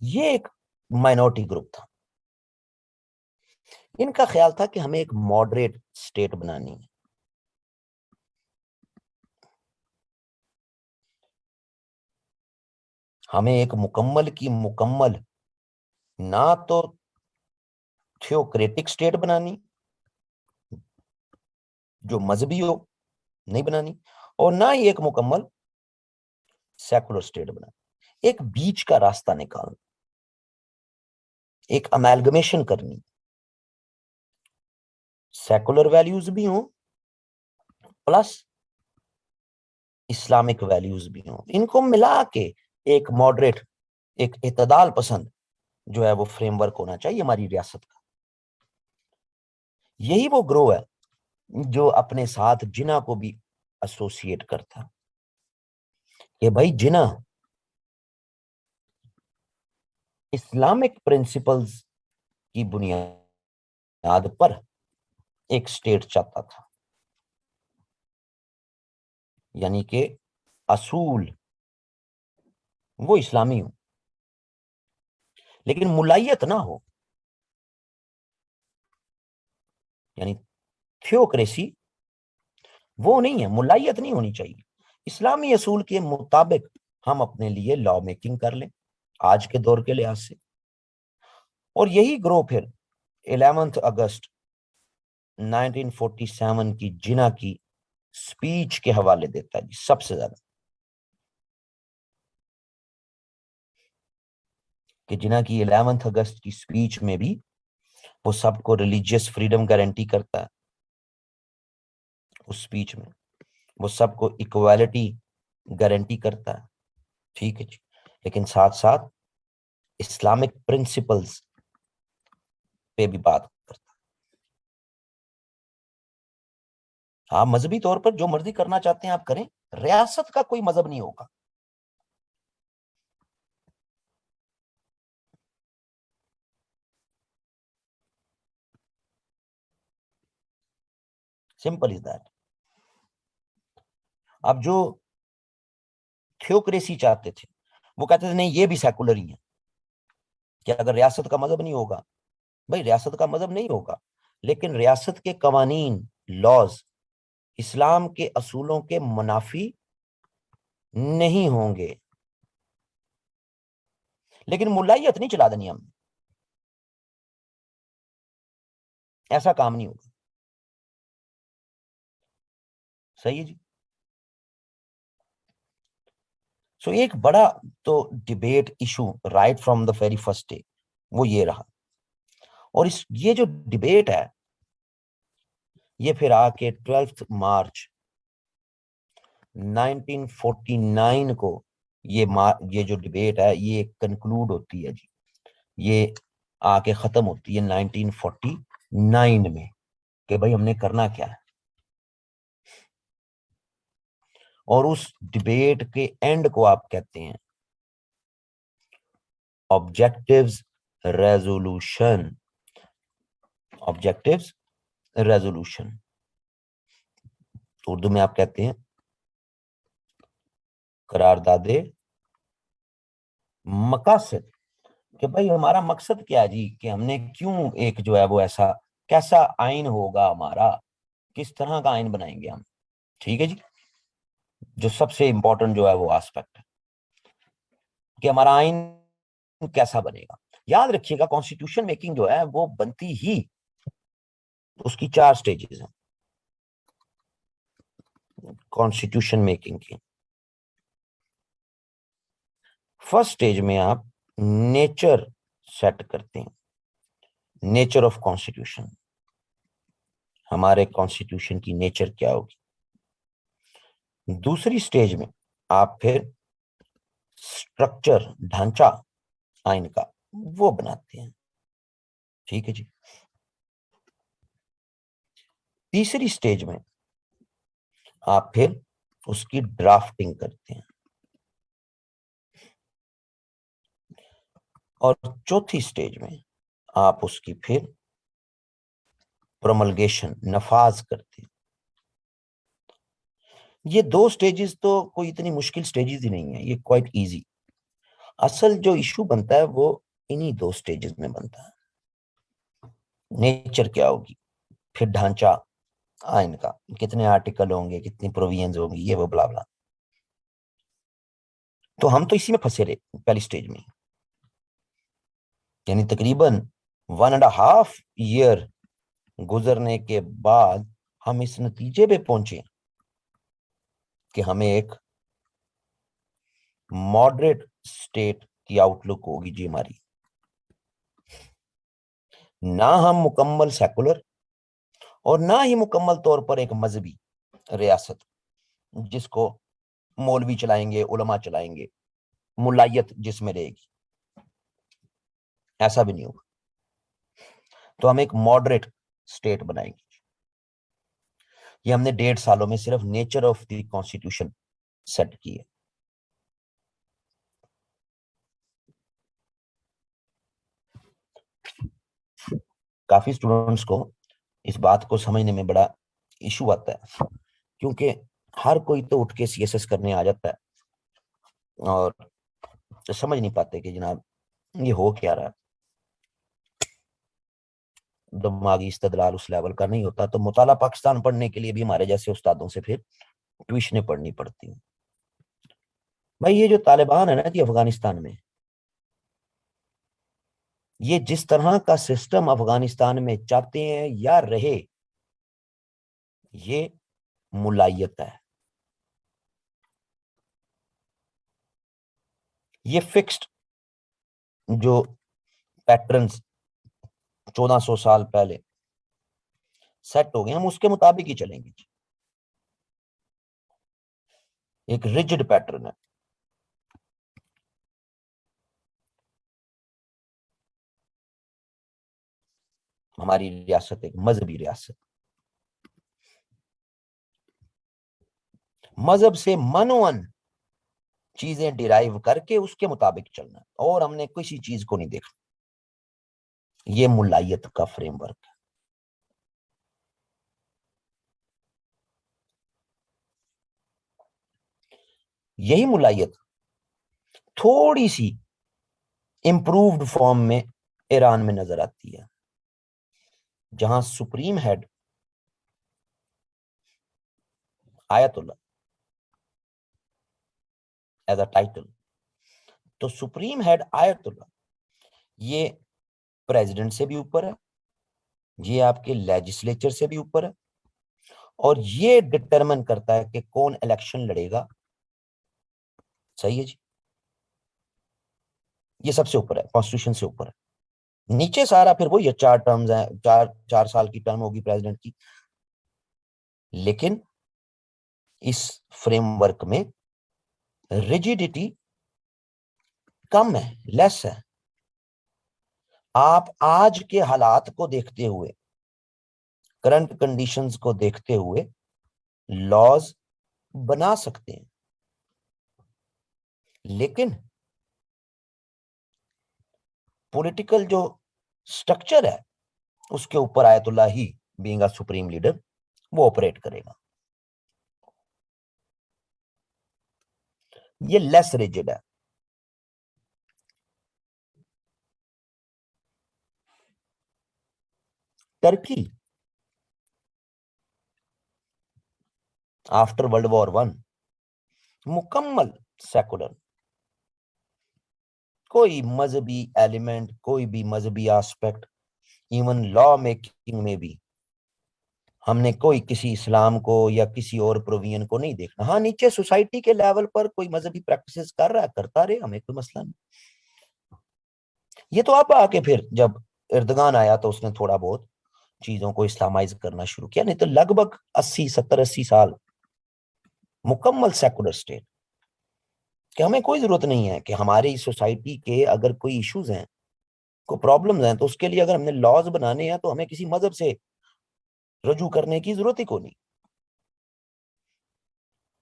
ये एक माइनॉरिटी ग्रुप था। इनका ख्याल था कि हमें एक मॉडरेट स्टेट बनानी है। हमें एक मुकम्मल की मुकम्मल ना तो थियोक्रेटिक स्टेट बनानी जो मजहबी हो, नहीं बनानी, और ना ही एक मुकम्मल सेकुलर स्टेट बनानी। एक बीच का रास्ता निकालना, एक अमेलगमेशन करनी, सेकुलर वैल्यूज भी हों प्लस इस्लामिक वैल्यूज भी हों, इनको मिला के एक मॉडरेट, एक इतदाल पसंद जो है वो फ्रेमवर्क होना चाहिए हमारी रियासत का। यही वो ग्रोह है जो अपने साथ जिना को भी एसोसिएट करता है कि भाई जिना इस्लामिक प्रिंसिपल्स की बुनियाद पर एक स्टेट चाहता था, यानी कि असूल वो इस्लामी हो लेकिन मुलायत ना हो, यानी थियोक्रेसी वो नहीं है, मुलायत नहीं होनी चाहिए। इस्लामी असूल के मुताबिक हम अपने लिए लॉ मेकिंग कर लें आज के दौर के लिहाज से। और यही ग्रोह फिर 11 अगस्त 1947 की जिना की स्पीच के हवाले देता है जी सबसे ज्यादा, कि जिना की 11 अगस्त की स्पीच में भी वो सबको रिलीजियस फ्रीडम गारंटी करता है। उस स्पीच में वो सबको इक्वालिटी गारंटी करता है, ठीक है जी, लेकिन साथ साथ इस्लामिक प्रिंसिपल्स पे भी बात करता है। आप मजहबी तौर पर जो मर्जी करना चाहते हैं आप करें, रियासत का कोई मजहब नहीं होगा। Simple is that. अब जो थियोक्रेसी चाहते थे वो कहते थे नहीं ये भी सेकुलर ही है, कि अगर रियासत का मजहब नहीं होगा, भाई रियासत का मजहब नहीं होगा लेकिन रियासत के कवानीन, लॉज इस्लाम के असूलों के मुनाफी नहीं होंगे, लेकिन मुलायत नहीं चला देनी हमने। ऐसा काम नहीं होगा। सही है जी। सो एक बड़ा तो debate issue right from the very first day वो ये रहा। और ये जो डिबेट है ये फिर आके 12 मार्च 1949 को ये जो डिबेट है ये कंक्लूड होती है जी। ये आके खत्म होती है 1949 में कि भाई हमने करना क्या है। और उस डिबेट के एंड को आप कहते हैं objectives resolution. Objectives resolution Urdu में आप कहते हैं करारदादे मकासद। कि भाई हमारा मकसद क्या है जी, कि हमने क्यों एक जो है वो ऐसा कैसा आइन होगा हमारा, किस तरह का आइन बनाएंगे हम। ठीक है जी। जो सबसे इंपॉर्टेंट जो है वो एस्पेक्ट है कि हमारा आइन कैसा बनेगा। याद रखिएगा कॉन्स्टिट्यूशन मेकिंग जो है वो बनती ही उसकी 4 स्टेजेस हैं कॉन्स्टिट्यूशन मेकिंग की। फर्स्ट स्टेज में आप नेचर सेट करते हैं, नेचर ऑफ कॉन्स्टिट्यूशन। हमारे कॉन्स्टिट्यूशन की नेचर क्या होगी। दूसरी स्टेज में आप फिर स्ट्रक्चर ढांचा आइन का वो बनाते हैं। ठीक है जी। तीसरी स्टेज में आप फिर उसकी ड्राफ्टिंग करते हैं। और चौथी स्टेज में आप उसकी फिर प्रोमलगेशन नफाज करते हैं। ये 2 स्टेजेस तो कोई इतनी मुश्किल स्टेजेस ही नहीं है, ये क्वाइट इजी। असल जो इशू बनता है वो इन्हीं 2 स्टेजेस में बनता है। नेचर क्या होगी, फिर ढांचा आइन का, कितने आर्टिकल होंगे, कितनी प्रोविजंस होंगी, ये वो ब्ला ब्ला। तो हम तो इसी में फंसे रहे पहली स्टेज में। यानी तकरीबन 1.5 ईयर गुजरने के बाद हम इस नतीजे पे पहुंचे कि हमें एक मॉडरेट स्टेट की आउटलुक होगी जी हमारी। ना हम मुकम्मल सेकुलर और ना ही मुकम्मल तौर पर एक मजहबी रियासत जिसको मौलवी चलाएंगे, उलमा चलाएंगे, मुलायत जिसमें रहेगी, ऐसा भी नहीं होगा। तो हम एक मॉडरेट स्टेट बनाएंगे। ये हमने 1.5 सालों में सिर्फ nature of the constitution set की है। काफी स्टूडेंट्स को इस बात को समझने में बड़ा इशू आता है क्योंकि हर कोई तो उठ के सीएसएस करने आ जाता है और तो समझ नहीं पाते कि जनाब ये हो क्या रहा है। दिमागी इस्तदलाल उस लेवल का नहीं होता, तो मुताला पाकिस्तान पढ़ने के लिए भी हमारे जैसे उस्तादों से फिर ट्यूशनें पढ़नी पड़ती हैं। भाई ये जो तालिबान है ना जी अफगानिस्तान में, ये जिस तरह का सिस्टम अफगानिस्तान में चाहते हैं या रहे, ये मुलायत है। ये फिक्स्ड जो पैटर्न्स 1400 साल पहले सेट हो गए, हम उसके मुताबिक ही चलेंगे। एक रिजिड पैटर्न है। हमारी रियासत एक मजहबी रियासत, मजहब से मनोअन चीजें डिराइव करके उसके मुताबिक चलना, और हमने किसी चीज को नहीं देखना। ये मुलायत का फ्रेमवर्क है। यही मुलायत थोड़ी सी इंप्रूव्ड फॉर्म में ईरान में नजर आती है, जहां supreme head ayatollah as a title. तो सुप्रीम हेड आयतुल्ला ये प्रेसिडेंट से भी ऊपर है, ये आपके लेजिस्लेचर से भी ऊपर है, और ये डिटरमिन करता है कि कौन इलेक्शन लड़ेगा। सही है जी, ये सबसे ऊपर है, कॉन्स्टिट्यूशन से ऊपर है। नीचे सारा फिर वो ये 4 टर्म्स है, 4 4 साल की टर्म होगी प्रेसिडेंट की, लेकिन इस फ्रेमवर्क में रिजिडिटी कम है, लेस है। आप आज के हालात को देखते हुए, करंट कंडीशंस को देखते हुए लॉज बना सकते हैं, लेकिन पॉलिटिकल जो स्ट्रक्चर है उसके ऊपर Ayatollah he being a supreme leader वो ऑपरेट करेगा। ये लेस रिजिड है। टर्की आफ्टर वर्ल्ड वॉर 1 मुकम्मल सेकुलर, कोई मजहबी एलिमेंट, कोई भी मजहबी एस्पेक्ट, इवन लॉ मेकिंग में भी हमने कोई किसी इस्लाम को या किसी और प्रोविजन को नहीं देखना। हाँ, नीचे सोसाइटी के लेवल पर कोई मजहबी प्रैक्टिसेस कर रहा है, करता रहे, हमें कोई मसला नहीं। ये तो अब आके फिर जब एर्दोगान आया तो उसने थोड़ा बहुत चीजों को इस्लामाइज करना शुरू किया, नहीं तो लगभग 80 70 80 साल मुकम्मल सेकुलर स्टेट, कि हमें कोई जरूरत नहीं है कि हमारी सोसाइटी के अगर कोई इश्यूज हैं, कोई प्रॉब्लम्स हैं, तो उसके लिए अगर हमने लॉज बनाने हैं तो हमें किसी मजहब से रजू करने की जरूरत ही को नहीं।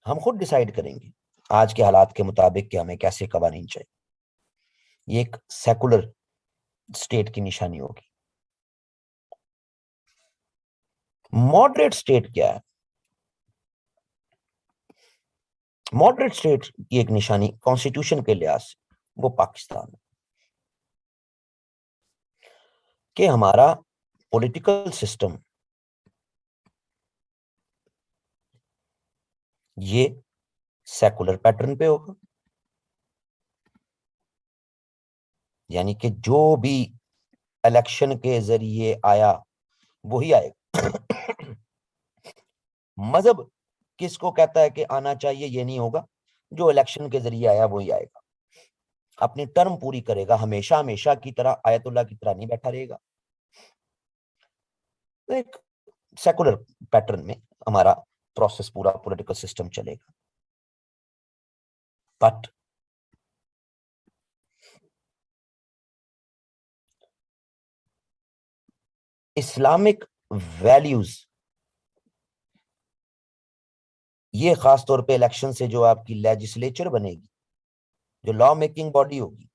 हम खुद डिसाइड करेंगे आज के हालात के मुताबिक कि हमें कैसे कवानीन चाहिए। ये एक सेकुलर स्टेट की निशानी होगी। मॉडरेट स्टेट क्या है? मॉडरेट स्टेट की एक निशानी कॉन्स्टिट्यूशन के लिहाज से वो पाकिस्तान है, कि हमारा पॉलिटिकल सिस्टम ये सेकुलर पैटर्न पे होगा, यानी कि जो भी इलेक्शन के जरिए आया वही आएगा। मजहब किसको कहता है कि आना चाहिए, ये नहीं होगा। जो इलेक्शन के जरिए आया वही आएगा, अपनी टर्म पूरी करेगा, हमेशा हमेशा की तरह आयतुल्ला की तरह नहीं बैठा रहेगा। तो एक सेकुलर पैटर्न में हमारा प्रोसेस, पूरा पॉलिटिकल सिस्टम चलेगा। बट इस्लामिक वैल्यूज, ये खास तौर पे इलेक्शन से जो आपकी लेजिस्लेचर बनेगी, जो लॉ मेकिंग बॉडी होगी,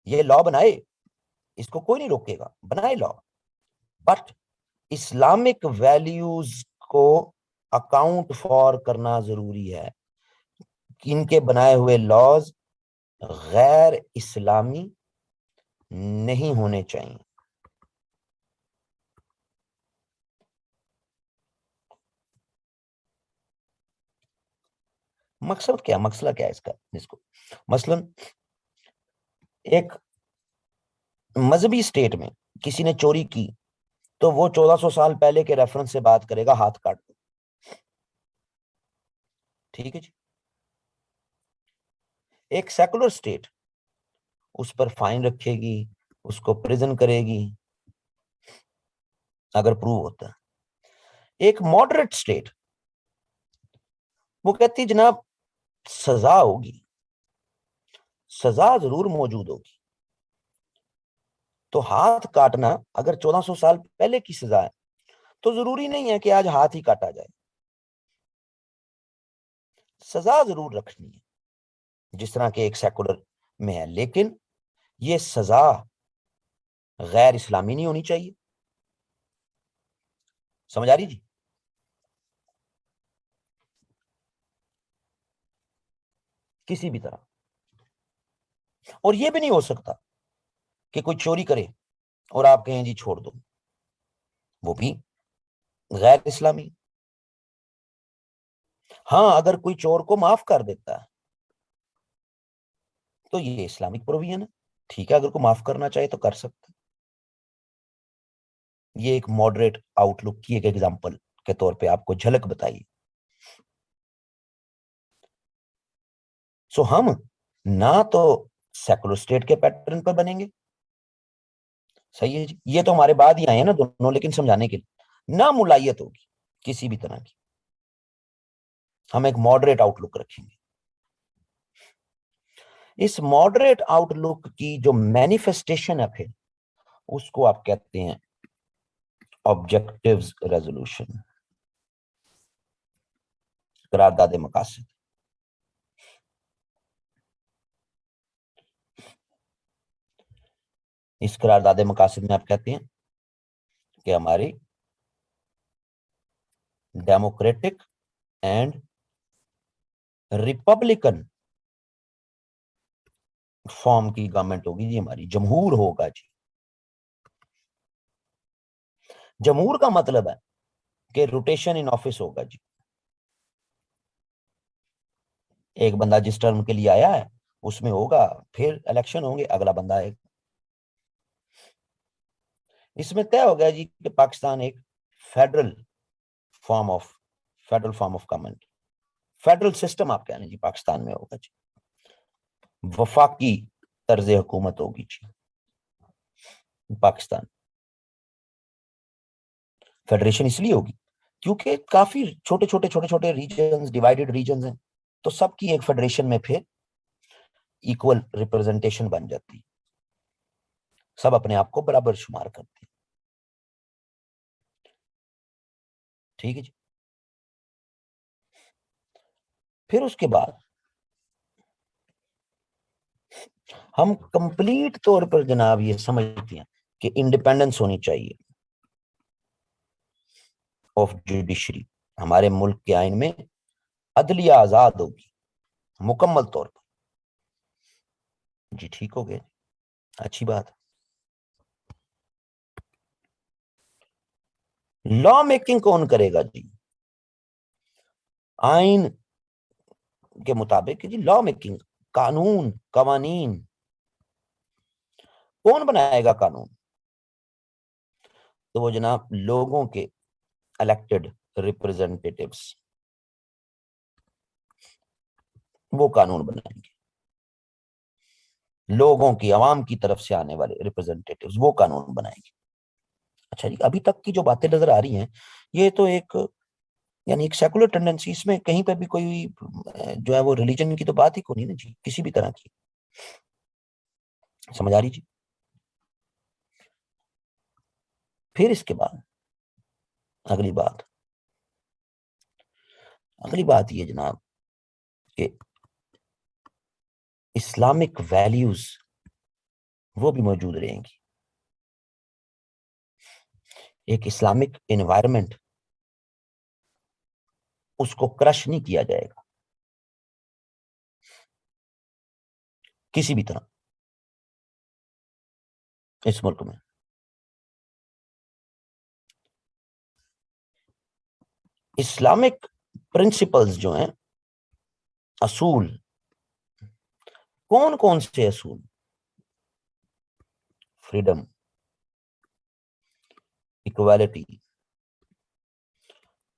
ये लॉ बनाए, इसको कोई नहीं रोकेगा, बनाए लॉ, बट इस्लामिक वैल्यूज को अकाउंट फॉर करना जरूरी है कि इनके बनाए हुए लॉज गैर इस्लामी नहीं होने चाहिए। मकसद क्या, मसला क्या है इसका, इसको मसलन एक मजहबी स्टेट में किसी ने चोरी की तो वो 1400 साल पहले के रेफरेंस से बात करेगा, हाथ काट दो। ठीक है जी। एक सेकुलर स्टेट उस पर फाइन रखेगी, उसको प्रिजन करेगी अगर प्रूव होता है। एक मॉडरेट स्टेट वो कहती है जनाब सजा होगी, सजा जरूर मौजूद होगी। तो हाथ काटना अगर 1400 साल पहले की सजा है तो जरूरी नहीं है कि आज हाथ ही काटा जाए, सजा जरूर रखनी है जिस तरह के एक सेकुलर में है, लेकिन ये सजा गैर इस्लामी नहीं होनी चाहिए। समझ आ रही जी? किसी भी तरह। और ये भी नहीं हो सकता कि कोई चोरी करे और आप कहें जी छोड़ दो, वो भी गैर इस्लामी। हाँ, अगर कोई चोर को माफ कर देता है तो ये इस्लामिक प्रोविजन है, ठीक है, अगर को माफ करना चाहे तो कर सकता है। ये एक मॉडरेट आउटलुक की एक एग्जांपल के तौर पे आपको झलक बताइए। सो हम ना तो सेकुलर स्टेट के पैटर्न पर बनेंगे, सही है जी, ये तो हमारे बाद ही आए हैं ना दोनों, लेकिन समझाने के लिए, ना मुलायत होगी किसी भी तरह की, हम एक मॉडरेट आउटलुक रखेंगे। इस मॉडरेट आउटलुक की जो मैनिफेस्टेशन है फिर उसको आप कहते हैं ऑब्जेक्टिव्स रेजोल्यूशन, करारदाद मकासद। इस करारदाद मकासद में आप कहते हैं कि हमारी डेमोक्रेटिक एंड रिपब्लिकन फॉर्म की गवर्नमेंट होगी जी, हमारी जमहूर होगा जी। जमहूर का मतलब है कि रोटेशन इन ऑफिस होगा जी, एक बंदा जिस टर्म के लिए आया है उसमें होगा, फिर इलेक्शन होंगे, अगला बंदा आएगा। इसमें तय हो गया जी कि पाकिस्तान एक federal form of federal form of government, federal system आप कह रहे हैं जी, पाकिस्तान में होगा जी, वफाकी तर्ज हुकूमत होगी जी पाकिस्तान। फेडरेशन इसलिए होगी क्योंकि काफी छोटे छोटे रीजन, डिवाइडेड रीजन हैं, तो सबकी एक फेडरेशन में फिर इक्वल रिप्रेजेंटेशन बन जाती है, सब अपने आप को बराबर शुमार करते हैं। ठीक है जी। फिर उसके बाद हम कंप्लीट तौर पर जनाब ये समझते हैं कि इंडिपेंडेंस होनी चाहिए ऑफ जुडिशरी, हमारे मुल्क के आइन में अदलिया आजाद होगी मुकम्मल तौर पर। जी ठीक हो गए, अच्छी बात। लॉ मेकिंग कौन करेगा जी? आइन के मुताबिक जी लॉ मेकिंग, कानून कवानीन कौन बनाएगा कानून? तो वो जनाब लोगों के इलेक्टेड रिप्रेजेंटेटिव्स, वो कानून बनाएंगे, लोगों की आवाम की तरफ से आने वाले रिप्रेजेंटेटिव्स वो कानून बनाएंगे। अच्छा जी, अभी तक की जो बातें नजर आ रही हैं ये तो एक यानी एक सेकुलर टेंडेंसी, इसमें कहीं पर भी कोई जो है वो रिलीजन की तो बात ही को नहीं ना जी, किसी भी तरह की, समझ आ रही जी। फिर इसके बाद अगली बात, अगली बात ये जनाब कि इस्लामिक वैल्यूज वो भी मौजूद रहेंगी, एक इस्लामिक एनवायरनमेंट उसको क्रश नहीं किया जाएगा किसी भी तरह इस मुल्क में। इस्लामिक प्रिंसिपल्स जो हैं, असूल, कौन कौन से असूल? Freedom, equality,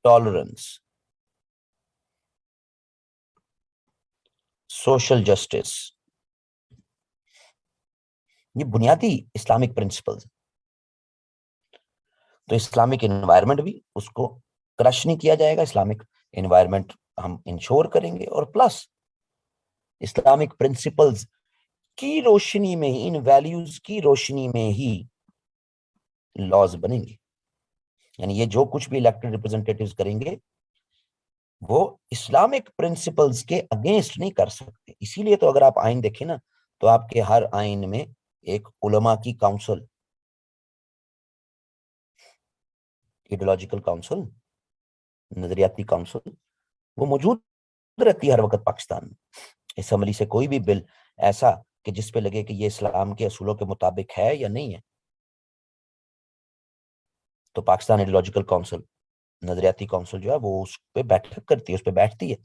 tolerance, social justice, ये बुनियादी इस्लामिक प्रिंसिपल्स। तो इस्लामिक एनवायरनमेंट भी उसको क्रश नहीं किया जाएगा, इस्लामिक एनवायरनमेंट हम इंश्योर करेंगे, और प्लस इस्लामिक प्रिंसिपल्स की रोशनी में ही, इन वैल्यूज की रोशनी में ही लॉज बनेंगे। यानी ये जो कुछ भी इलेक्टेड रिप्रेजेंटेटिव्स करेंगे वो इस्लामिक प्रिंसिपल्स के अगेंस्ट नहीं कर सकते। इसीलिए तो अगर आप आइन देखें ना, तो आपके हर आइन में एक उलमा की काउंसिल, आइडियोलॉजिकल काउंसिल, नजरियाती काउंसिल, वो मौजूद रहती है हर वक्त पाकिस्तान में। असम्बली से कोई भी बिल ऐसा कि जिस पे लगे कि ये इस्लाम के असूलों के मुताबिक है या नहीं है, तो पाकिस्तान आइडियोलॉजिकल काउंसिल, नजरियाती काउंसिल जो है वो उस पर बैठक करती है, उस पर बैठती है,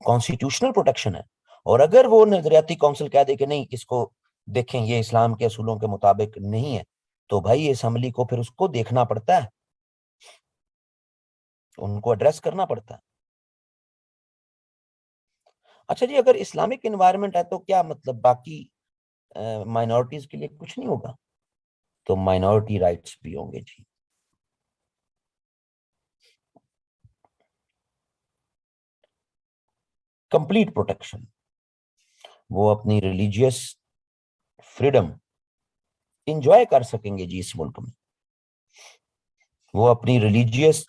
कॉन्स्टिट्यूशनल प्रोटेक्शन है। और अगर वो नजरियाती काउंसिल कह दे कि नहीं, इसको देखें ये इस्लाम के असूलों के मुताबिक नहीं है, तो भाई असेंबली को फिर उसको देखना पड़ता है, उनको एड्रेस करना पड़ता है। अच्छा जी, अगर इस्लामिक एनवायरनमेंट है तो क्या मतलब बाकी माइनॉरिटीज के लिए कुछ नहीं होगा? तो माइनॉरिटी राइट्स भी होंगे जी। Complete protection. वो अपनी रिलीजियस फ्रीडम इंजॉय कर सकेंगे जी इस मुल्क में। वो अपनी रिलीजियस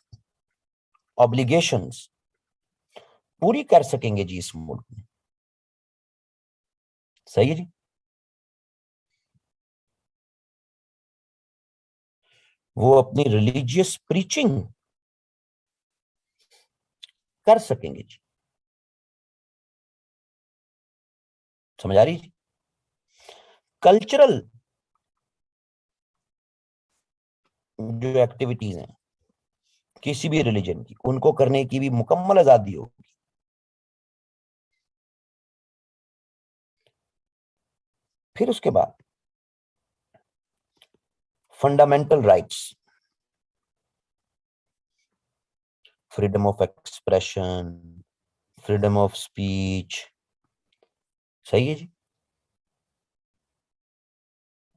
ऑब्लिगेशंस पूरी कर सकेंगे जी इस मुल्क में। सही है जी। वो अपनी रिलीजियस प्रीचिंग कर सकेंगे जी। समझ आ रही जी? कल्चरल जो एक्टिविटीज हैं किसी भी रिलीजन की, उनको करने की भी मुकम्मल आजादी होगी। फिर उसके बाद fundamental rights, freedom of expression, freedom of speech. सही है जी।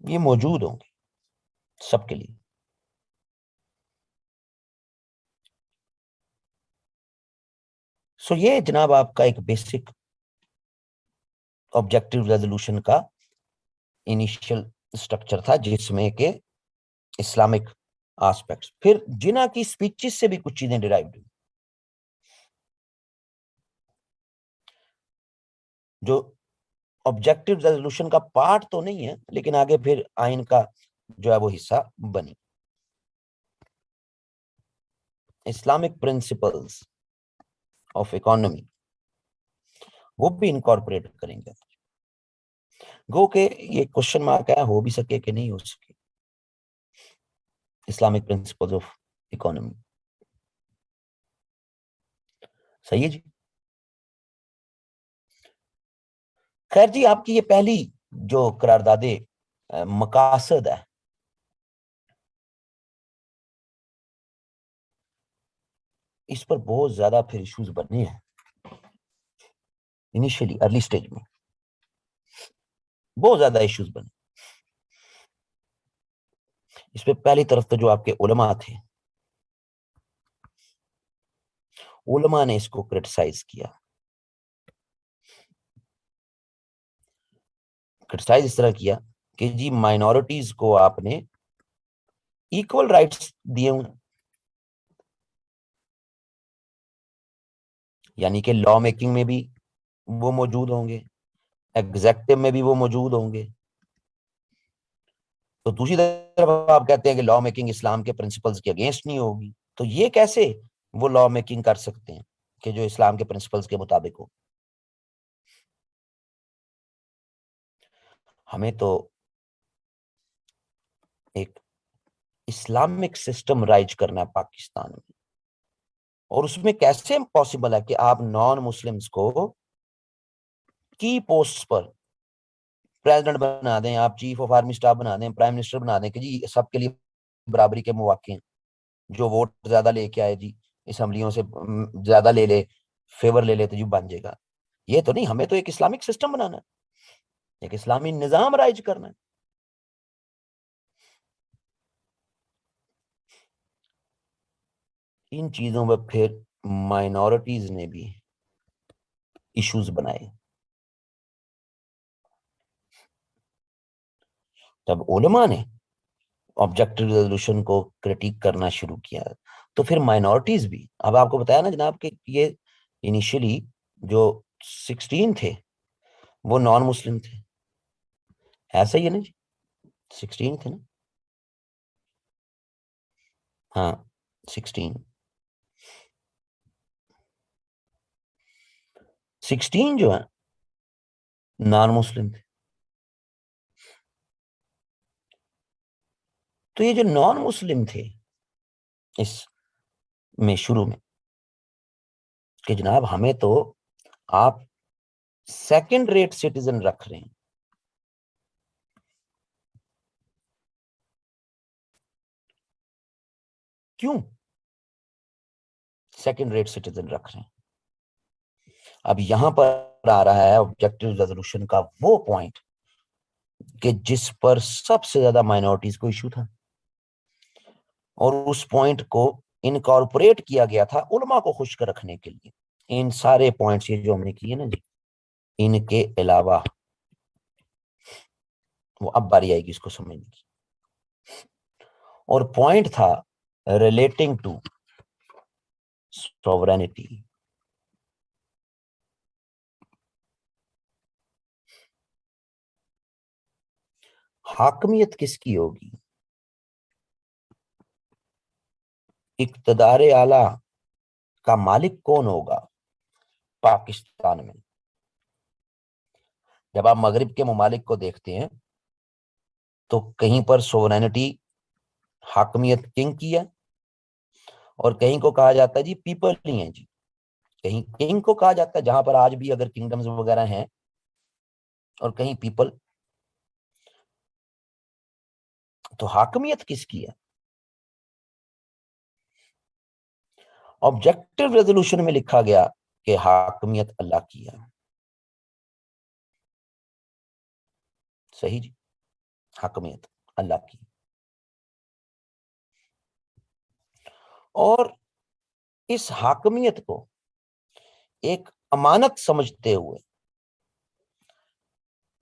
ये मौजूद होंगे सबके लिए। सो ये जनाब आपका एक बेसिक ऑब्जेक्टिव रेजोल्यूशन का इनिशियल स्ट्रक्चर था, जिसमें के इस्लामिक एस्पेक्ट्स, फिर जिना की स्पीचेस से भी कुछ चीजें डिराइव्ड हुई, जो ऑब्जेक्टिव रेजोल्यूशन का पार्ट तो नहीं है लेकिन आगे फिर आइन का जो है वो हिस्सा बनी। इस्लामिक प्रिंसिपल्स ऑफ इकोनॉमी वो भी इनकॉर्पोरेट करेंगे। गो के ये क्वेश्चन मार्क है, हो भी सके कि नहीं हो सके। Islamic principles of economy. सही है जी। खैर जी, आपकी ये पहली जो करारदादे मकासद है, इस पर बहुत ज्यादा फिर इश्यूज बने हैं इनिशियली अर्ली स्टेज में। बहुत ज्यादा इश्यूज बने इस पे। पहली तरफ तो जो आपके उलमा थे, उलमा ने इसको क्रिटिसाइज किया। क्रिटिसाइज इस तरह किया कि जी माइनॉरिटीज को आपने इक्वल राइट्स दिए हुए, यानी कि लॉ मेकिंग में भी वो मौजूद होंगे, एग्जेक्टिव में भी वो मौजूद होंगे। तो दूसरी तरफ आप कहते हैं कि लॉ मेकिंग इस्लाम के प्रिंसिपल्स के अगेंस्ट नहीं होगी। तो ये कैसे वो लॉ मेकिंग कर सकते हैं कि जो इस्लाम के प्रिंसिपल्स के मुताबिक हो? हमें तो एक इस्लामिक सिस्टम राइज करना है पाकिस्तान में, और उसमें कैसे पॉसिबल है कि आप नॉन मुस्लिम्स को की पोस्ट पर प्रेसिडेंट बना दें, आप चीफ ऑफ आर्मी स्टाफ बना दें, प्राइम मिनिस्टर बना दें कि जी सबके लिए बराबरी के मौके हैं, जो वोट ज्यादा लेके आए जी असम्बलियों से ज्यादा ले ले, फेवर ले ले तो जी बन जाएगा। ये तो नहीं, हमें तो एक इस्लामिक सिस्टम बनाना है, एक इस्लामी निजाम राइज करना है। इन चीजों में फिर माइनॉरिटीज ने भी इश्यूज बनाए। तब उलमा ने ऑब्जेक्टिव रेजोल्यूशन को क्रिटिक करना शुरू किया, तो फिर माइनॉरिटीज भी। अब आपको बताया ना जनाब कि ये इनिशियली जो 16 थे वो नॉन मुस्लिम थे, ऐसा ही है ना जी? 16 थे ना? हाँ, 16। 16 जो है नॉन मुस्लिम थे। तो ये जो नॉन मुस्लिम थे इस में शुरू में, कि जनाब हमें तो आप सेकंड रेट सिटीजन रख रहे हैं, क्यों सेकंड रेट सिटीजन रख रहे हैं? अब यहां पर आ रहा है ऑब्जेक्टिव रेजोल्यूशन का वो पॉइंट कि जिस पर सबसे ज्यादा माइनॉरिटीज को इश्यू था, और उस पॉइंट को इनकॉर्पोरेट किया गया था उलमा को खुश कर रखने के लिए। इन सारे पॉइंट्स ये जो हमने किए ना जी, इनके अलावा वो अब बारी आएगी इसको समझने की। और पॉइंट था रिलेटिंग टू सॉवरेनिटी। हाकमियत किसकी होगी, इक्तदार आला का मालिक कौन होगा पाकिस्तान में? जब आप मगरिब के ममालिक को देखते हैं तो कहीं पर सोवरेनिटी, हाकमियत किंग की है, और कहीं को कहा जाता है जी पीपल ही है जी, कहीं किंग को कहा जाता है जहां पर आज भी अगर किंगडम्स वगैरह हैं, और कहीं पीपल। तो हाकमियत किसकी है? ऑब्जेक्टिव रेजोल्यूशन में लिखा गया कि हाकमियत अल्लाह की है। सही जी, हाकमियत अल्लाह की। और इस हाकमियत को एक अमानत समझते हुए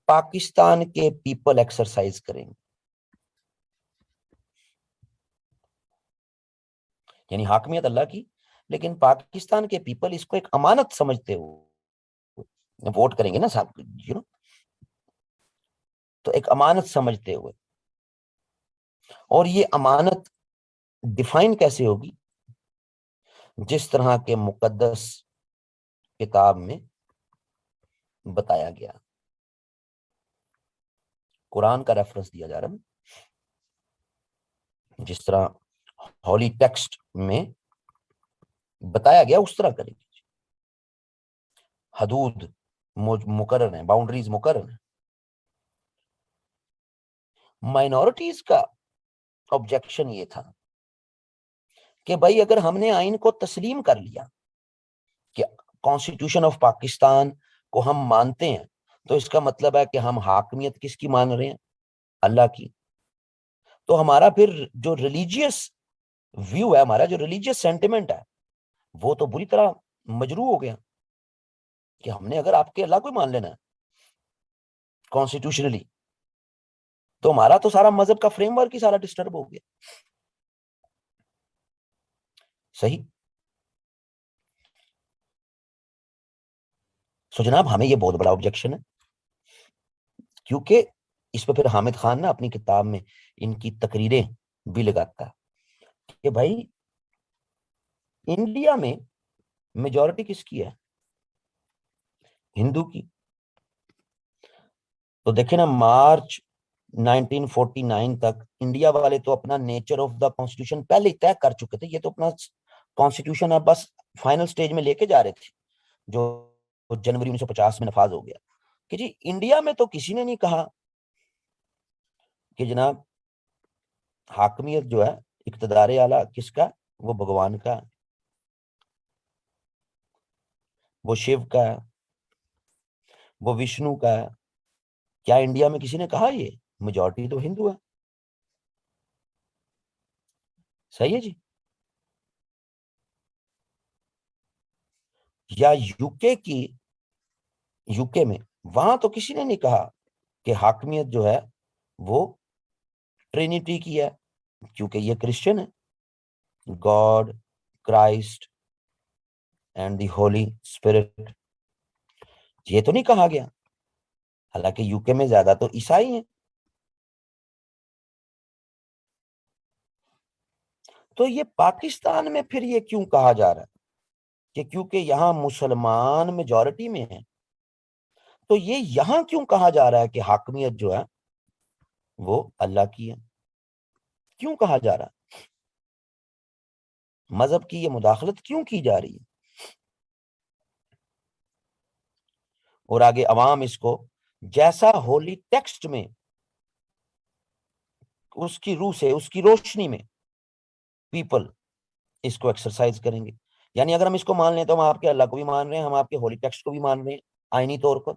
पाकिस्तान के पीपल एक्सरसाइज करेंगे। यानी हाकमियत अल्लाह की, लेकिन पाकिस्तान के पीपल इसको एक अमानत समझते हुए वोट करेंगे ना साहब, तो एक अमानत समझते हुए। और ये अमानत डिफाइन कैसे होगी? जिस तरह के मुकद्दस किताब में बताया गया, कुरान का रेफरेंस दिया जा रहा है, जिस तरह हॉली टेक्स्ट में बताया गया उस तरह करेंगे। हदूद मुकर्रर है, बाउंड्रीज मुकर्रर है। माइनॉरिटीज का ऑब्जेक्शन ये था कि भाई अगर हमने आइन को तस्लीम कर लिया कि कॉन्स्टिट्यूशन ऑफ पाकिस्तान को हम मानते हैं, तो इसका मतलब है कि हम हाकमियत किसकी मान रहे हैं? अल्लाह की। तो हमारा फिर जो रिलीजियस व्यू है, हमारा जो रिलीजियस सेंटिमेंट है, वो तो बुरी तरह मजरू हो गया कि हमने अगर आपके अल्लाह को ही मान लेना है कॉन्स्टिट्यूशनली, तो हमारा तो सारा मजहब का फ्रेमवर्क ही सारा डिस्टर्ब हो गया। सही। सो जनाब हमें ये बहुत बड़ा ऑब्जेक्शन है, क्योंकि इस पे फिर हामिद खान ना अपनी किताब में इनकी तकरीरें भी लगाता है कि भाई इंडिया में मेजॉरिटी किसकी है? हिंदू की। तो देखे ना, मार्च 1949 तक इंडिया वाले तो अपना नेचर ऑफ द कॉन्स्टिट्यूशन पहले ही तय कर चुके थे। ये तो अपना कॉन्स्टिट्यूशन अब बस फाइनल स्टेज में लेके जा रहे थे, जो जनवरी 1950 में नफाज हो गया। कि जी इंडिया में तो किसी ने नहीं कहा कि जनाब हाकमियत जो है, इक्तदार आला किसका? वो भगवान का है, वो शिव का है, वो विष्णु का है। क्या इंडिया में किसी ने कहा? ये मेजॉरिटी तो हिंदू है। सही है जी। या यूके में, वहां तो किसी ने नहीं कहा कि हाकमियत जो है वो ट्रिनिटी की है, क्योंकि ये क्रिश्चियन है। God, Christ and the Holi spirit, ये तो नहीं कहा गया। हालांकि यूके में ज्यादा तो ईसाई हैं। तो ये पाकिस्तान में फिर ये क्यों कहा जा रहा है कि क्योंकि यहां मुसलमान मेजॉरिटी में है, तो ये यहां क्यों कहा जा रहा है कि हाकमियत जो है वो अल्लाह की है? क्यों कहा जा रहा है? मजहब की ये मुदाखलत क्यों की जा रही है? और आगे अवाम इसको जैसा होली टेक्स्ट में उसकी रूह से, उसकी रोशनी में पीपल इसको एक्सरसाइज करेंगे। यानी अगर हम इसको मान लें तो हम आपके अल्लाह को भी मान रहे हैं, हम आपके होली टेक्स्ट को भी मान रहे हैं आईनी तौर पर,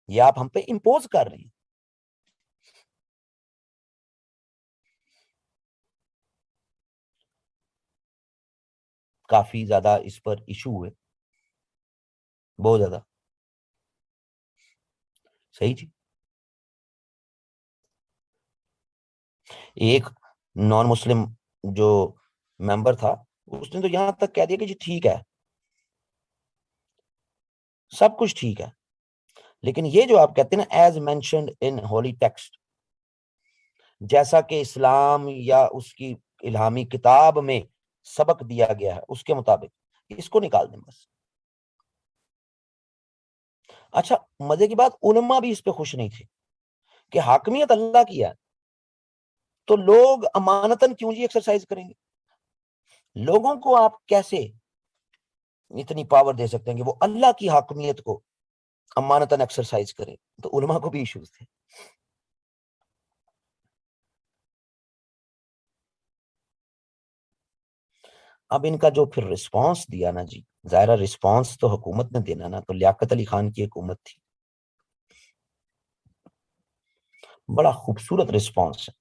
या आप हम पे इंपोज कर रहे हैं। काफी ज्यादा इस पर इशू हुए, बहुत ज्यादा। सही जी। एक नॉन मुस्लिम जो मेंबर था, उसने तो यहां तक कह दिया कि जी ठीक है, सब कुछ ठीक है, लेकिन ये जो आप कहते हैं ना as mentioned in holy text, जैसा कि इस्लाम या उसकी इल्हामी किताब में सबक दिया गया है उसके मुताबिक इसको निकाल दें बस। अच्छा, मजे की बात, उलमा भी इस पे खुश नहीं थे कि हाकमियत अल्लाह की है, तो लोग अमानतन क्यों जी एक्सरसाइज करेंगे? लोगों को आप कैसे इतनी पावर दे सकते हैं कि वो अल्लाह की हाकमियत को अमानतन एक्सरसाइज करें? तो उलमा को भी इश्यूज थे। अब इनका जो फिर रिस्पांस दिया ना जी, जाहिर रिस्पांस तो हुकूमत ने देना ना, तो लियाकत अली खान की हुकूमत थी। बड़ा खूबसूरत रिस्पांस है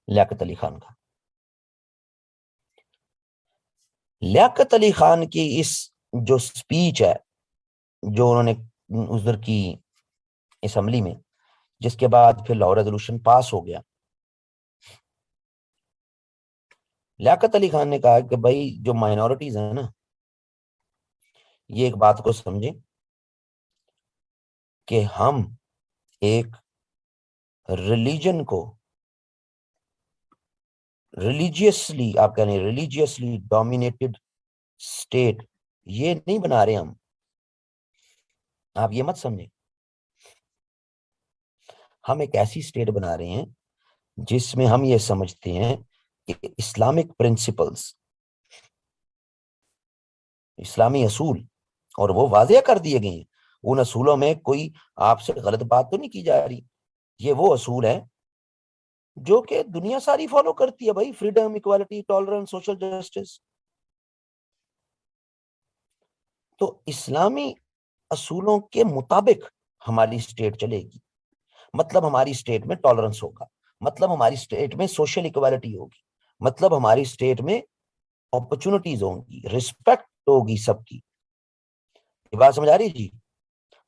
लियाकत अली खान का। लियाकत अली खान की इस जो स्पीच है, जो उन्होंने उधर की असम्बली में, जिसके बाद फिर लाहौर रेजोल्यूशन पास हो गया, लियाकत अली खान ने कहा कि भाई जो माइनॉरिटीज है ना, ये एक बात को समझें कि हम एक रिलीजन को, रिलीजियसली, आप कह रहे हैं रिलीजियसली डोमिनेटेड स्टेट, ये नहीं बना रहे हम। आप ये मत समझें, हम एक ऐसी स्टेट बना रहे हैं जिसमें हम ये समझते हैं कि इस्लामिक प्रिंसिपल्स, इस्लामी असूल, और वो वाज़ेह कर दिए गए हैं। उन असूलों में कोई आपसे गलत बात तो नहीं की जा रही। ये वो असूल है जो कि दुनिया सारी फॉलो करती है भाई, freedom, equality, tolerance, social justice. तो इस्लामी असूलों के मुताबिक हमारी स्टेट चलेगी, मतलब हमारी स्टेट में टॉलरेंस होगा, मतलब हमारी स्टेट में सोशल इक्वालिटी होगी, मतलब हमारी स्टेट में अपॉर्चुनिटीज होंगी, रिस्पेक्ट होगी सबकी। ये बात समझ आ रही है जी?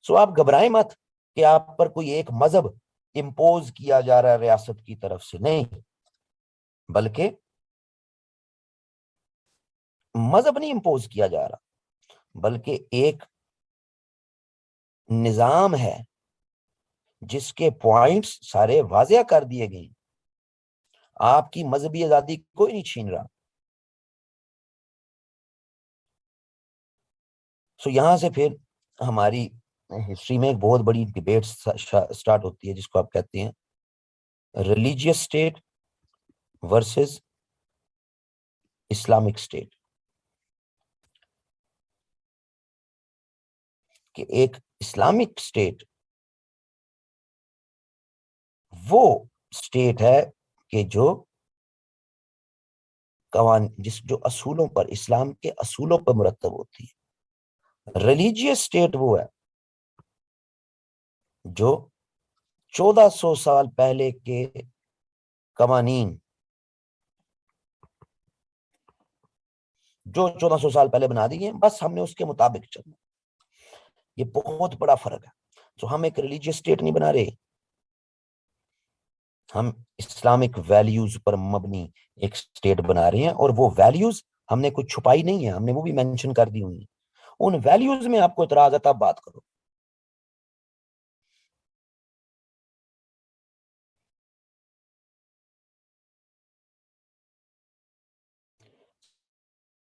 सो आप घबराएं मत कि आप पर कोई एक मजहब इम्पोज किया जा रहा है रियासत की तरफ से, नहीं, बल्कि मजहब नहीं इम्पोज किया जा रहा, बल्कि एक निजाम है जिसके पॉइंट्स सारे वाजिया कर दिए गए। आपकी मजहबी आजादी कोई नहीं छीन रहा। सो यहां से फिर हमारी हिस्ट्री में एक बहुत बड़ी डिबेट स्टार्ट होती है, जिसको आप कहते हैं religious state versus Islamic state. कि एक इस्लामिक स्टेट वो स्टेट है कि जो कवान जिस जो असूलों पर, इस्लाम के असूलों पर मुरतब होती है। रिलीजियस स्टेट वो है जो 1400 साल पहले के कवानीन, जो 1400 साल पहले बना दिए हैं, बस हमने उसके मुताबिक चलना। ये बहुत बड़ा फर्क है। तो हम एक रिलीजियस स्टेट नहीं बना रहे, हम इस्लामिक वैल्यूज पर मबनी एक स्टेट बना रहे हैं, और वो वैल्यूज हमने कुछ छुपाई नहीं है, हमने वो भी मेंशन कर दी हुई है। उन वैल्यूज में आपको इतराज है तब बात करो।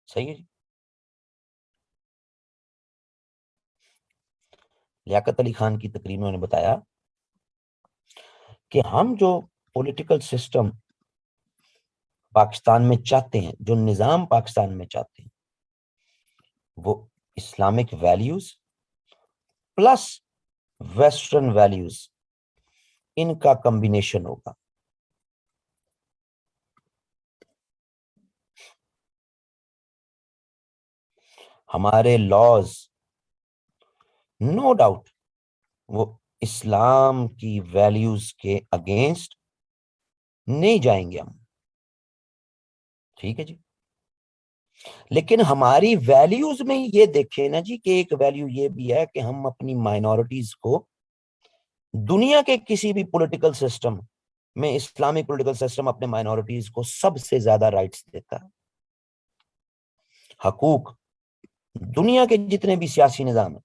सही है जी। लियाकत अली खान की तकरीर में उन्होंने बताया कि हम जो पॉलिटिकल सिस्टम पाकिस्तान में चाहते हैं, जो निजाम पाकिस्तान में चाहते हैं, वो Islamic values plus western values, इनका कॉम्बिनेशन होगा। हमारे लॉज, नो डाउट, वो इस्लाम की वैल्यूज के अगेंस्ट नहीं जाएंगे हम, ठीक है जी। लेकिन हमारी वैल्यूज में ये देखें ना जी, कि एक वैल्यू ये भी है कि हम अपनी माइनॉरिटीज को दुनिया के किसी भी पॉलिटिकल सिस्टम में, इस्लामिक पॉलिटिकल सिस्टम अपने माइनॉरिटीज को सबसे ज्यादा राइट्स देता है, हकूक। दुनिया के जितने भी सियासी निजाम है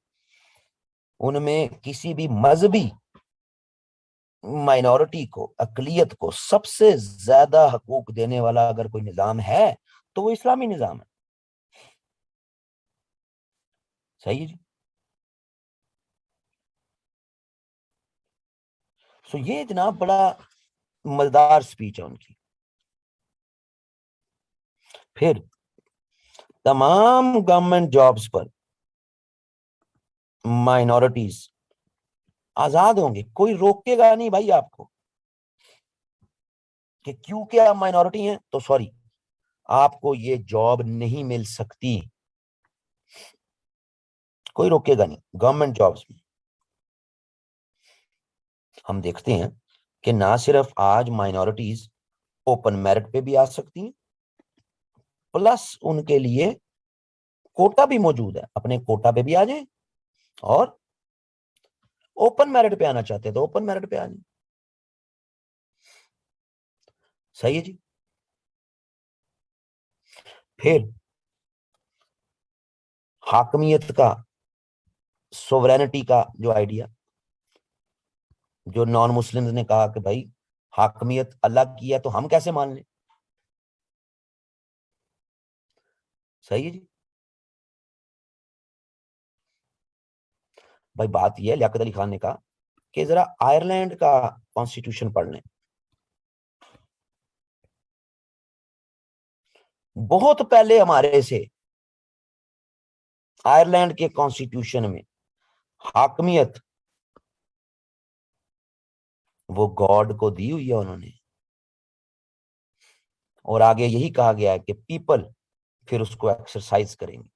उनमें किसी भी मजहबी माइनॉरिटी को, अकलियत को सबसे ज्यादा हकूक देने वाला अगर कोई निजाम है तो वो इस्लामी निजाम है। सही है जी। सो ये जनाब बड़ा मजेदार स्पीच है उनकी। फिर तमाम गवर्नमेंट जॉब्स पर माइनॉरिटीज आजाद होंगे, कोई रोकेगा नहीं भाई आपको कि क्योंकि आप माइनॉरिटी हैं तो सॉरी आपको ये जॉब नहीं मिल सकती, कोई रोकेगा नहीं गवर्नमेंट जॉब्स में। हम देखते हैं कि ना सिर्फ आज माइनॉरिटीज ओपन मेरिट पे भी आ सकती हैं, प्लस उनके लिए कोटा भी मौजूद है, अपने कोटा पे भी आ जाए, और ओपन मेरिट पे आना चाहते हैं तो ओपन मेरिट पे आ जाए। सही है जी। फिर हाकमियत का, सोवरेनिटी का जो आइडिया, जो नॉन मुस्लिम्स ने कहा कि भाई हाकमियत अल्लाह की है तो हम कैसे मान लें। सही है जी। भाई बात यह है, लियाकत अली खान ने कहा कि जरा आयरलैंड का कॉन्स्टिट्यूशन पढ़ लें। बहुत पहले हमारे से आयरलैंड के कॉन्स्टिट्यूशन में हाकमियत वो गॉड को दी हुई है उन्होंने, और आगे यही कहा गया है कि पीपल फिर उसको एक्सरसाइज करेंगे।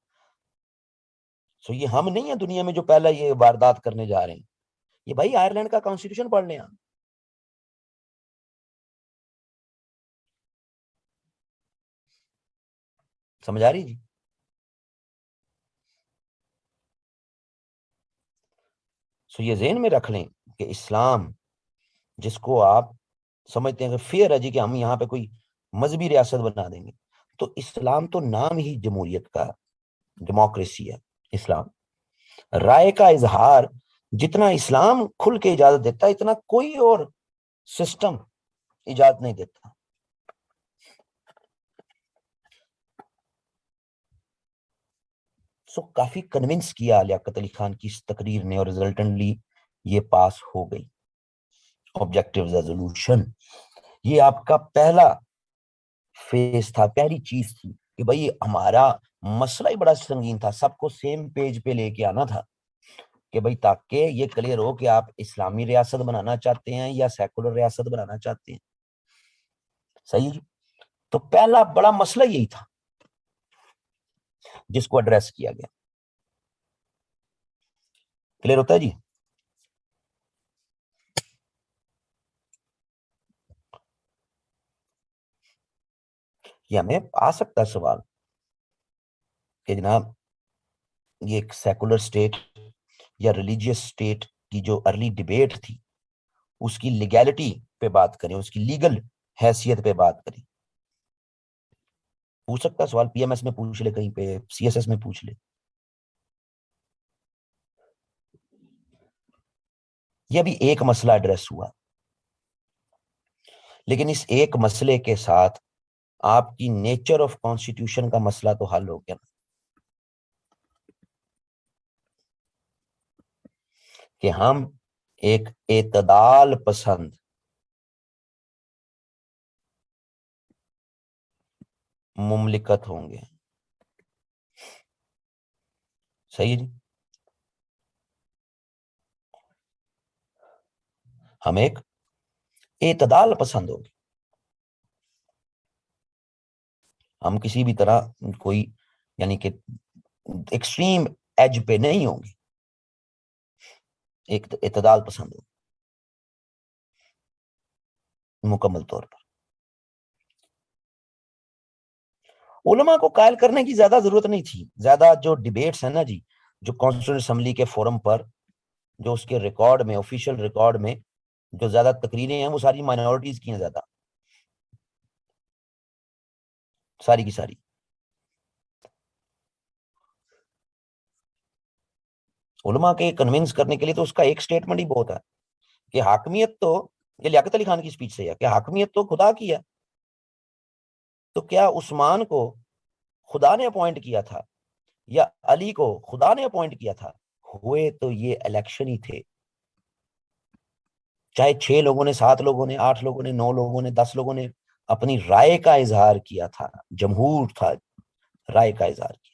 सो ये हम नहीं है दुनिया में जो पहला ये वारदात करने जा रहे हैं, ये भाई आयरलैंड का कॉन्स्टिट्यूशन पढ़ लें आप। समझ आ रही जी। सो ये ज़हन में रख लें कि इस्लाम, जिसको आप समझते हैं कि फेयर है जी कि हम यहाँ पे कोई मजहबी रियासत बना देंगे, तो इस्लाम तो नाम ही जमहूरियत का, डेमोक्रेसी है इस्लाम। राय का इजहार जितना इस्लाम खुल के इजाजत देता है इतना कोई और सिस्टम इजाजत नहीं देता। सो काफी कन्विंस किया लियाकत अली खान की इस तकरीर ने, और रिजल्टेंटली ये पास हो गई। ऑब्जेक्टिव रेजोल्यूशन, ये आपका पहला फेज था, पहली चीज थी कि भाई हमारा मसला ही बड़ा संगीन था, सबको सेम पेज पे लेके आना था कि भाई ताकि ये क्लियर हो कि आप इस्लामी रियासत बनाना चाहते हैं या सेकुलर रियासत बनाना चाहते हैं। सही है। तो पहला बड़ा मसला यही था जिसको एड्रेस किया गया। क्लियर होता है जी। ये हमें आ सकता है सवाल कि जनाब ये एक सेकुलर स्टेट या रिलीजियस स्टेट की जो अर्ली डिबेट थी उसकी लीगैलिटी पे बात करें, उसकी लीगल हैसियत पे बात करें। पूछ सकता है सवाल, पीएमएस में पूछ ले, कहीं पे सीएसएस में पूछ ले। ये अभी एक मसला एड्रेस हुआ, लेकिन इस एक मसले के साथ आपकी नेचर ऑफ कॉन्स्टिट्यूशन का मसला तो हल हो गया ना, कि हम एक एतदाल पसंद मुमलिकत होंगे। सही है जी। हम एक एतदाल पसंद होंगे, हम किसी भी तरह कोई, यानी कि एक्सट्रीम एज पे नहीं होंगे, एक इतदाल पसंद होंगे मुकम्मल तौर पर। उलमा को कायल करने की ज्यादा जरूरत नहीं थी। ज्यादा जो डिबेट्स है ना जी, जो कॉन्स्टिट्यूंट असेंबली के फोरम पर, जो उसके रिकॉर्ड में, ऑफिशियल रिकॉर्ड में जो ज्यादा तकरीरें हैं, वो सारी माइनॉरिटीज की हैं, ज्यादा सारी की सारी। उलमा के कन्विंस करने के लिए तो उसका एक स्टेटमेंट ही बहुत है कि हाकमियत तो, ये लियाकत अली खान की स्पीच से है कि हाकमियत तो खुदा की है। तो क्या उस्मान को खुदा ने अपॉइंट किया था या अली को खुदा ने अपॉइंट किया था? हुए तो ये इलेक्शन ही थे। चाहे 6 लोगों ने, 7 लोगों ने, 8 लोगों ने, 9 लोगों ने, 10 लोगों ने अपनी राय का इजहार किया था, जमहूर था, राय का इजहार किया।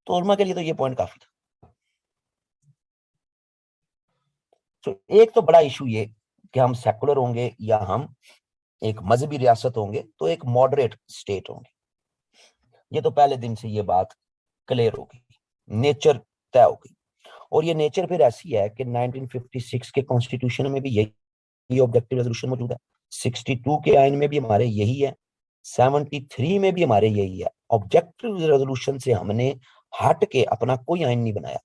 तो उलमा के लिए तो ये पॉइंट काफी था। तो एक तो बड़ा इशू ये कि हम सेकुलर होंगे या हम एक मजहबी रियासत होंगे, तो एक मॉडरेट स्टेट होंगे। ये तो पहले दिन से ये बात क्लियर हो गई, नेचर तय हो गई। और ये नेचर फिर ऐसी है कि 1956 के कॉन्स्टिट्यूशन में भी यही ऑब्जेक्टिव रेजोल्यूशन मौजूद है, 62 के आइन में भी हमारे यही है, 73 में भी हमारे यही है। ऑब्जेक्टिव रेजोल्यूशन से हमने हट के अपना कोई आइन नहीं बनाया।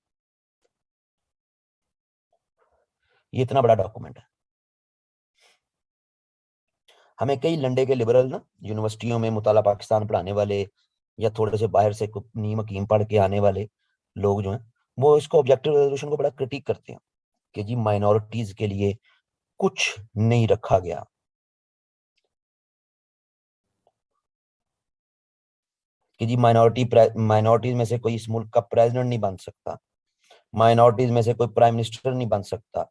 ये इतना बड़ा डॉक्यूमेंट है। हमें कई लंडे के लिबरल ना, यूनिवर्सिटियों में मुताला पाकिस्तान पढ़ाने वाले या थोड़े से बाहर से नीम हकीम पढ़ के आने वाले लोग जो हैं, वो इसको ऑब्जेक्टिव रेजोल्यूशन को बड़ा क्रिटिक करते हैं कि जी माइनॉरिटीज के लिए कुछ नहीं रखा गया, कि जी माइनॉरिटीज में से कोई इस मुल्क का प्रेसिडेंट नहीं बन सकता, माइनॉरिटीज में से कोई प्राइम मिनिस्टर नहीं बन सकता,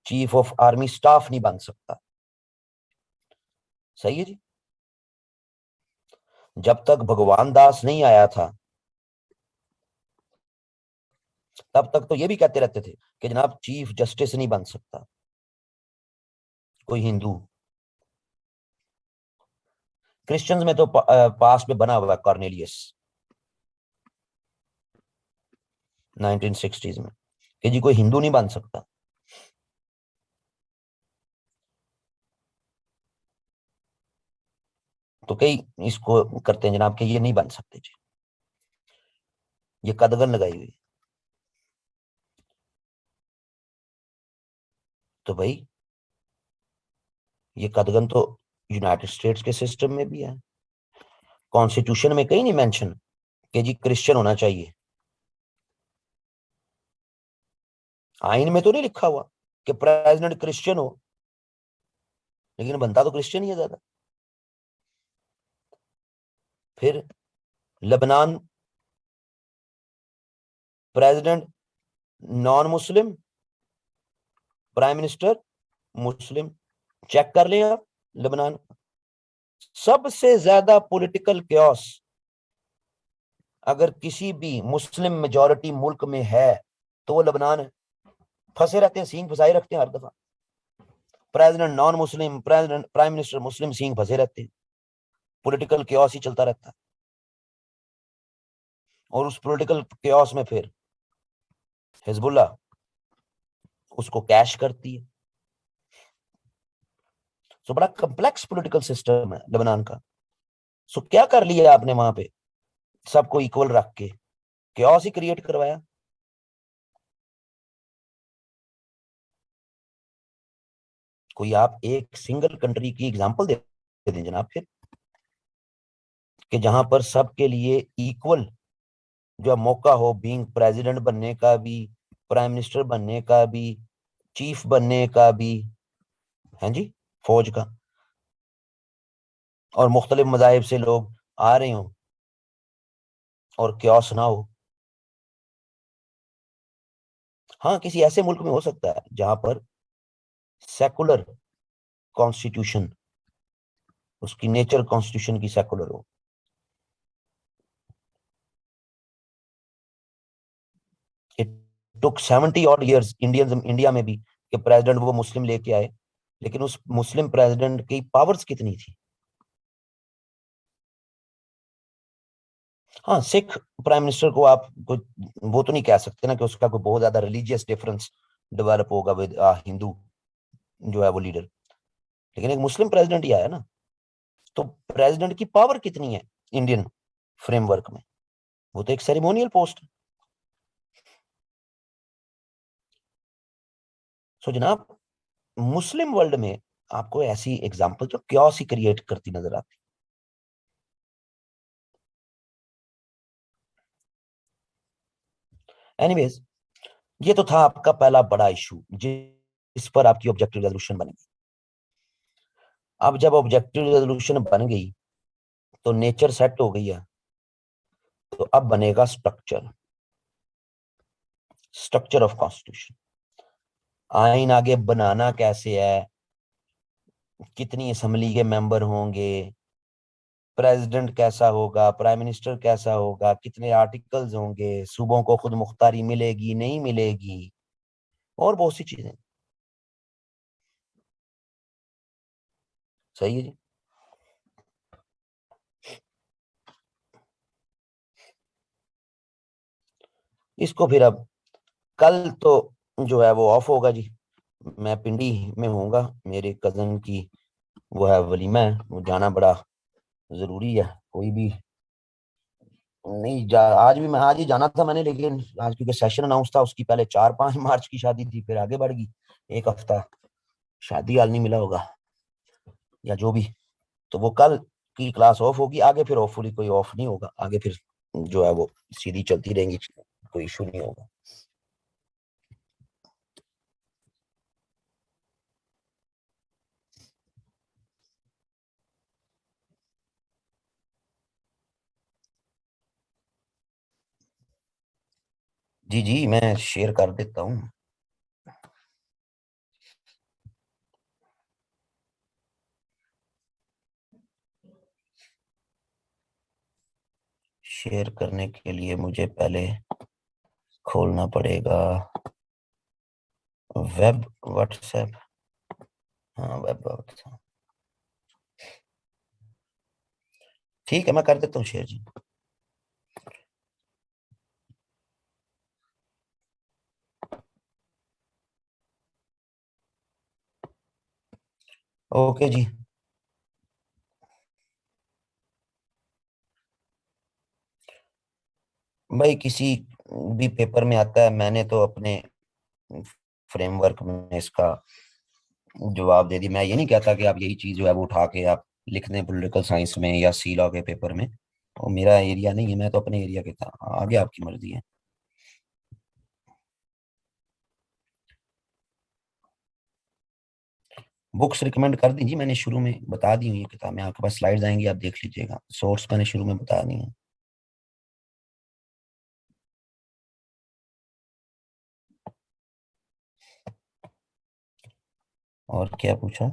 चीफ ऑफ आर्मी स्टाफ नहीं बन सकता। सही है जी। जब तक भगवान दास नहीं आया था, तब तक तो ये भी कहते रहते थे कि जनाब चीफ जस्टिस नहीं बन सकता कोई हिंदू। क्रिश्चियंस में तो पास में बना हुआ है कॉर्नेलियस, 1960s में, कि जी कोई हिंदू नहीं बन सकता। तो कई इसको करते हैं जनाब कि ये नहीं बन सकते जी, ये कदगन लगाई हुई। तो भाई ये कदगन तो यूनाइटेड स्टेट्स के सिस्टम में भी है, कॉन्स्टिट्यूशन में कहीं नहीं मेंशन कि जी क्रिश्चियन होना चाहिए। आइन में तो नहीं लिखा हुआ कि प्रेसिडेंट क्रिश्चियन हो, लेकिन बनता तो क्रिश्चियन ही है ज्यादा। फिर Lebanon president non Muslim, prime minister Muslim. Check कर लें आप लेबनान, सबसे ज्यादा पॉलिटिकल क्योस अगर किसी भी मुस्लिम मेजॉरिटी मुल्क में है तो वो लेबनान है। फंसे रहते हैं, सींग फंसाए रखते हैं हर दफा। President non Muslim, president prime minister Muslim, सींग फंसे रहते हैं। पॉलिटिकल क्योस ही चलता रहता है। और उस पॉलिटिकल क्योस में फिर हिजबुल्लाह उसको कैश करती है। सो बड़ा कम्प्लेक्स पॉलिटिकल सिस्टम है लेबनान का। सो क्या कर लिया आपने वहां पे, सबको इक्वल रख के क्योस ही क्रिएट करवाया। कोई आप एक सिंगल कंट्री की एग्जांपल दे दें जनाब फिर, कि जहां पर सबके लिए इक्वल जो मौका हो, बीइंग प्रेसिडेंट बनने का भी, प्राइम मिनिस्टर बनने का भी, चीफ बनने का भी, है जी, फौज का, और मुख्तलिफ मजाहिब से लोग आ रहे हो और क्योस ना हो। हाँ, किसी ऐसे मुल्क में हो सकता है जहां पर सेकुलर कॉन्स्टिट्यूशन, उसकी नेचर कॉन्स्टिट्यूशन की सेकुलर हो। It took 70 odd years Indian India में भी कि प्रेसिडेंट वो मुस्लिम लेके आए। लेकिन उस मुस्लिम प्रेसिडेंट की पावर्स कितनी थी? हाँ, सिख प्राइम मिनिस्टर को आप वो तो नहीं कह सकते ना कि उसका कोई बहुत ज्यादा रिलीजियस डिफरेंस डेवलप होगा विद हिंदू जो है वो लीडर, लेकिन एक मुस्लिम प्रेसिडेंट ही आया ना। तो प्रेसिडेंट की पावर कितनी है इंडियन फ्रेमवर्क में? वो तो एक सेरेमोनियल पोस्ट है। सो जनाब, मुस्लिम वर्ल्ड में आपको ऐसी एग्जांपल जो क्योस ही क्रिएट करती नजर आती। एनीवेज, ये तो था आपका पहला बड़ा इशू जिस पर आपकी ऑब्जेक्टिव रेजोल्यूशन बन गई। अब जब ऑब्जेक्टिव रेजोल्यूशन बन गई तो नेचर सेट हो गई है, तो अब बनेगा स्ट्रक्चर, स्ट्रक्चर ऑफ कॉन्स्टिट्यूशन। आइन आगे बनाना कैसे है, कितनी असेंबली के मेंबर होंगे, प्रेसिडेंट कैसा होगा, प्राइम मिनिस्टर कैसा होगा, कितने आर्टिकल्स होंगे, सूबों को खुद मुख्तारी मिलेगी नहीं मिलेगी, और बहुत सी चीजें। सही है जी। इसको फिर अब कल तो जो है वो ऑफ होगा जी। मैं पिंडी में होऊंगा, मेरे कजन की वो है वलीमा है, वो जाना बड़ा जरूरी है। कोई भी नहीं जा, आज भी मैं आज ही जाना था मैंने, लेकिन आज क्योंकि सेशन अनाउंस था, उसकी पहले 4-5 मार्च की शादी थी, फिर आगे बढ़ गई एक हफ्ता। शादी हाल नहीं मिला होगा या जो भी। तो वो कल की क्लास ऑफ होगी, आगे फिर होपफुली कोई ऑफ नहीं होगा, आगे फिर जो है वो सीधी चलती रहेंगी, कोई इशू नहीं होगा। जी जी, मैं शेयर कर देता हूँ। शेयर करने के लिए मुझे पहले खोलना पड़ेगा वेब व्हाट्सएप। हाँ, वेब व्हाट्सएप। ठीक है, मैं कर देता हूँ शेयर जी। ओके जी। भाई किसी भी पेपर में आता है, मैंने तो अपने फ्रेमवर्क में इसका जवाब दे दी। मैं ये नहीं कहता कि आप यही चीज जो है वो उठा के आप लिख दें पॉलिटिकल साइंस में या सी लॉ के पेपर में। वो मेरा एरिया नहीं है, मैं तो अपने एरिया के था। आगे आपकी मर्जी है। बुक्स रिकमेंड कर दीजिए, मैंने शुरू में बता दी हुई है किताब में, आपके पास स्लाइड्स आएंगी, आप देख लीजिएगा। सोर्स मैंने शुरू में बता दी है। और क्या पूछा?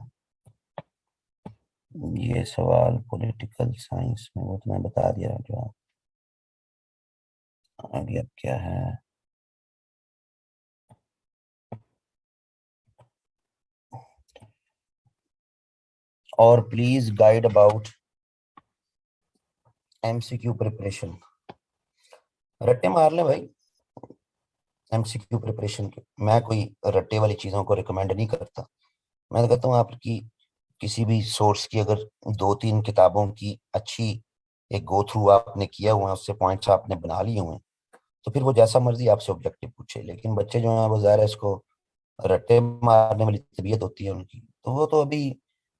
ये सवाल पॉलिटिकल साइंस में, वो तो मैं बता दिया जवाब। आगे अब क्या है? और please guide about MCQ preparation. Ratte मार ले भाई एमसीक्यू प्रिपरेशन के। मैं कोई रट्टे वाली चीजों को रिकमेंड नहीं करता। मैं तो कहता हूँ आपकी किसी भी सोर्स की अगर 2-3 किताबों की अच्छी एक गो थ्रू आपने किया हुआ है, उससे पॉइंट्स आपने बना लिए हुए हैं, तो फिर वो जैसा मर्जी आपसे ऑब्जेक्टिव पूछे। लेकिन बच्चे जो है वो ज़ाहिर है इसको रट्टे मारने वाली तबीयत होती है उनकी, तो वो तो अभी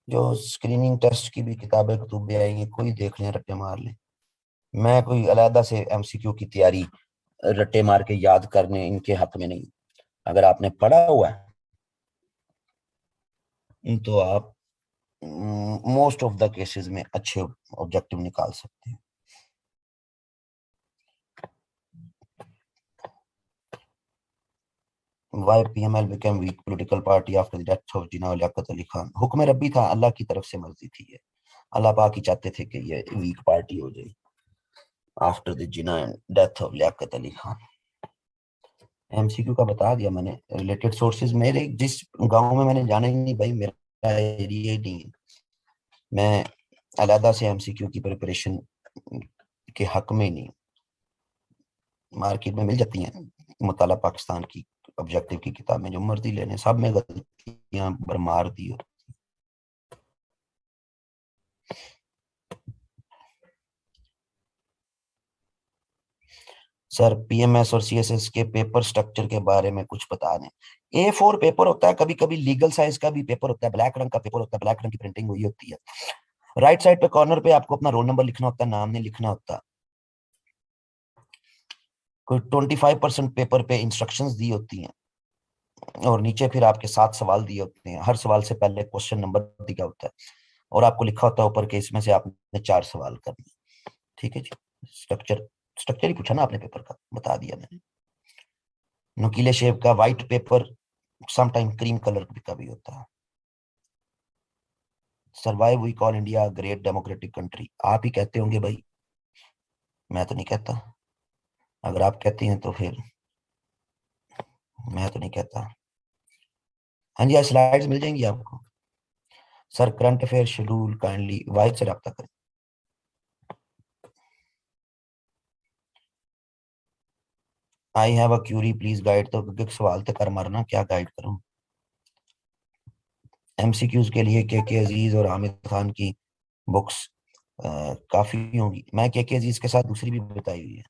जो स्क्रीनिंग टेस्ट की भी किताबें कुतुब भी आएंगी, कोई देख लें रट्टे मार लें। मैं कोई अलहदा से एमसीक्यू की तैयारी रट्टे मार के याद करने इनके हक में नहीं। अगर आपने पढ़ा हुआ है तो आप मोस्ट ऑफ द केसेस में अच्छे ऑब्जेक्टिव निकाल सकते हैं। Why PML became weak political party after the death of Jinnah Liaquat Ali Khan. हुक्म रब्बी था, अल्लाह की तरफ से मर्जी थी ये। अल्लाह पाक ही चाहते थे कि ये वीक पार्टी हो जाए after the Jinnah and death of Liaquat Ali Khan. MCQ का बता दिया मैंने। रिलेटेड सोर्सेज मेरे जिस गांव में मैंने जाना ही नहीं भाई, मेरा एरिया ही नहीं है। मैं अलहदा से एमसीक्यू की प्रिपरेशन के हक में नहीं, मार्केट में मिल जाती हैं मुताला पाकिस्तान की ऑब्जेक्टिव की किताबें, जो मर्जी लेने, सब में गलतियां भरमार दी हो। सर पीएमएस और सीएसएस के पेपर स्ट्रक्चर के बारे में कुछ बता दें। A4 पेपर होता है, कभी कभी लीगल साइज का भी पेपर होता है, ब्लैक रंग का पेपर होता है, ब्लैक रंग की प्रिंटिंग हुई होती है। राइट साइड पे कॉर्नर पे आपको अपना रोल नंबर लिखना होता है, नाम नहीं लिखना होता। कोई 25% पेपर पे इंस्ट्रक्शंस दी होती हैं, और नीचे फिर आपके 7 सवाल दिए होते हैं। हर सवाल से पहले क्वेश्चन नंबर दिया होता है, और आपको लिखा होता है ऊपर के इसमें से आपने 4 सवाल करने। ठीक है जी, स्ट्रक्चर स्ट्रक्चर ही पूछा ना आपने, पेपर का बता दिया मैंने। नुकीले शेप का white paper, sometime cream colour का भी होता है। Survive we call India great democratic country, आप ही कहते होंगे भाई, मैं तो नहीं कहता। अगर आप कहती हैं तो फिर मैं तो नहीं कहता। हाँ जी, स्लाइड्स मिल जाएंगी आपको। Sir current affair schedule kindly Wahid से रब्ता करें। I have a query please guide, तो सवाल तो कर मारना, क्या गाइड करूं। एमसीक्यूज के लिए के अजीज और हामिद खान की बुक्स काफी होंगी। मैं के अजीज के साथ दूसरी भी बताई हुई है।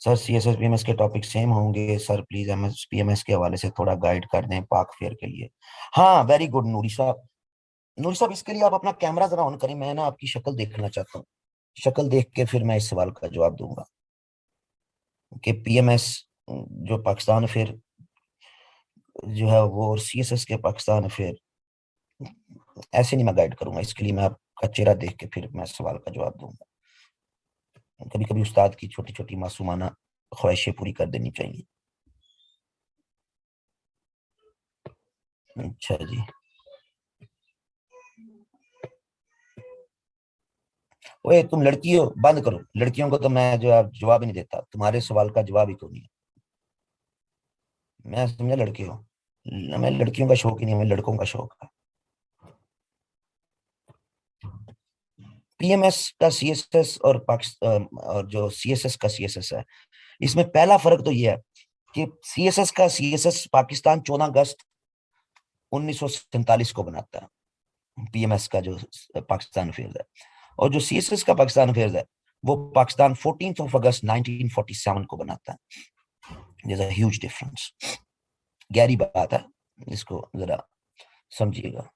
सर सीएसएस पीएमएस के टॉपिक सेम होंगे सर, प्लीज एमएस पीएमएस के हवाले से थोड़ा गाइड कर दें पाक फेयर के लिए। हाँ वेरी गुड नूरी साहब। नूरी साहब इसके लिए आप अपना कैमरा जरा ऑन करें, मैं ना आपकी शक्ल देखना चाहता हूँ। शक्ल देख के फिर मैं इस सवाल का जवाब दूंगा कि पीएमएस जो पाकिस्तान अफेयर जो है वो, और सीएसएस के पाकिस्तान अफेयर, ऐसे नहीं मैं गाइड करूंगा। इसके लिए मैं आपका चेहरा देख के फिर मैं सवाल का जवाब दूंगा। कभी कभी उस्ताद की छोटी छोटी मासूमाना ख्वाहिशें पूरी कर देनी चाहिए। अच्छा जी। ओए तुम लड़की हो, बंद करो। लड़कियों को तो मैं जो है जवाब ही नहीं देता, तुम्हारे सवाल का जवाब ही क्यों नहीं है। मैं समझा लड़के हो, मैं लड़कियों का शौक ही नहीं है, मैं लड़कों का शौक है। पीएमएस का सीएसएस और पाकिस्तान, और जो सीएसएस का सीएसएस है, इसमें पहला फर्क तो ये है कि सीएसएस का सीएसएस पाकिस्तान 14 अगस्त 1947 को बनाता है। पीएमएस का जो पाकिस्तान अफेयर्स है, और जो सीएसएस का पाकिस्तान अफेयर्स है, वो पाकिस्तान 14 अगस्त 1947 को बनाता है। There's a huge difference। गहरी बात है, इसको जरा समझिएगा।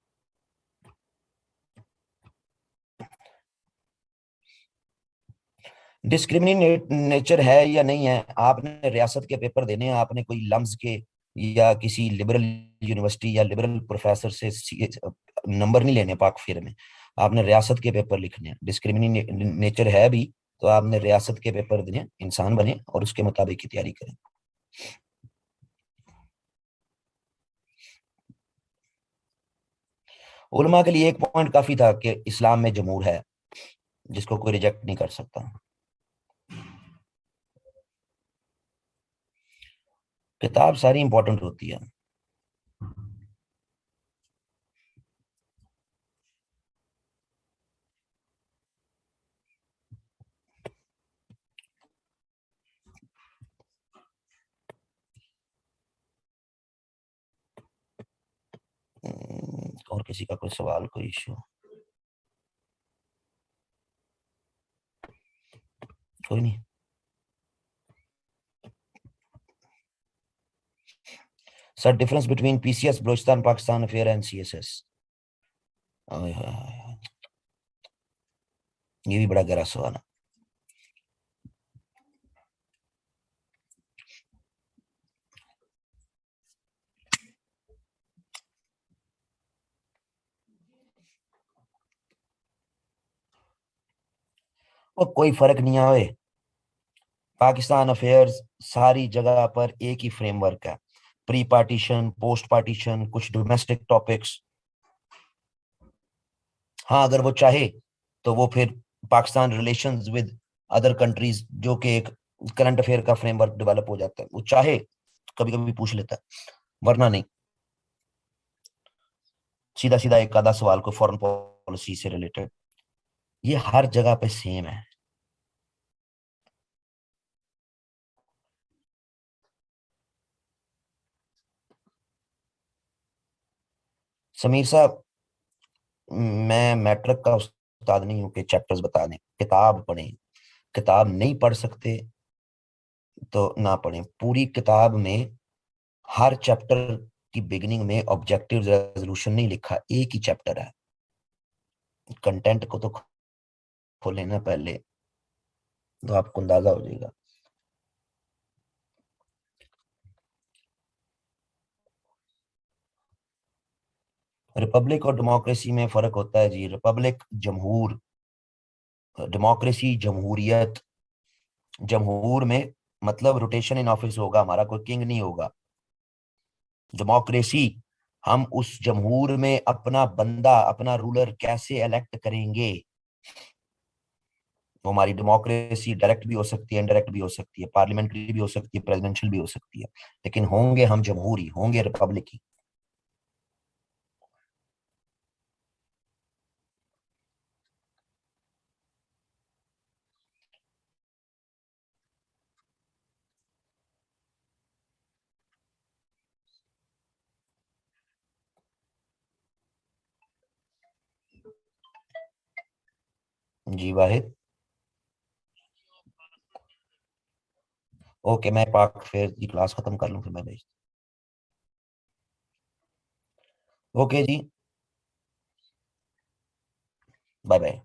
डिस्क्रिमिनेट नेचर है या नहीं है, आपने रियासत के पेपर देने हैं, आपने कोई लम्स के या किसी लिबरल यूनिवर्सिटी या लिबरल प्रोफेसर से नंबर नहीं लेने पाक फेयर में। आपने रियासत के पेपर लिखने हैं। डिस्क्रिमिनेट नेचर है भी तो आपने रियासत के पेपर देने, इंसान बने और उसके मुताबिक की तैयारी करें। उलमा के लिए एक पॉइंट काफी था कि इस्लाम में जमूर है, जिसको कोई रिजेक्ट नहीं कर सकता। किताब सारी इंपॉर्टेंट होती है। और किसी का कोई सवाल, कोई इश्यू? कोई नहीं। Sir difference between PCS Balochistan Pakistan affair and CSS, ये भी बड़ा गहरा सवाल है। और कोई फर्क नहीं आए, पाकिस्तान अफेयर्स सारी जगह पर एक ही फ्रेमवर्क है। प्री पार्टीशन, पोस्ट पार्टीशन, कुछ डोमेस्टिक टॉपिक्स। हाँ अगर वो चाहे तो वो फिर Pakistan relations with other countries, जो कि एक करंट अफेयर का फ्रेमवर्क डेवलप हो जाता है, वो चाहे कभी कभी पूछ लेता है, वरना नहीं, सीधा सीधा एक आधा सवाल को फॉरेन पॉलिसी से रिलेटेड। ये हर जगह पे सेम है। समीर साहब, मैं मैट्रिक का उस्ताद नहीं हूं कि चैप्टर्स बता दें। किताब पढ़ें, किताब नहीं पढ़ सकते तो ना पढ़ें। पूरी किताब में हर चैप्टर की बिगिनिंग में ऑब्जेक्टिव रेजोल्यूशन नहीं लिखा, एक ही चैप्टर है। कंटेंट को तो खोलें ना पहले, तो आपको अंदाजा हो जाएगा। रिपब्लिक और डेमोक्रेसी में फर्क होता है जी। रिपब्लिक जमहूर, डेमोक्रेसी जमहूरियत। जमहूर में मतलब रोटेशन इन ऑफिस होगा, हमारा कोई किंग नहीं होगा। डेमोक्रेसी, हम उस जमहूर में अपना बंदा, अपना रूलर कैसे इलेक्ट करेंगे। वो हमारी डेमोक्रेसी डायरेक्ट भी हो सकती है, इनडायरेक्ट भी हो सकती है, पार्लियामेंट्री भी हो सकती है, प्रेसिडेंशियल भी हो सकती है, लेकिन होंगे हम जमहूरी, होंगे रिपब्लिक ही। जी वाहिद। ओके, मैं पाक फिर की क्लास खत्म कर लूँ, फिर मैं भेज। ओके जी, बाय बाय।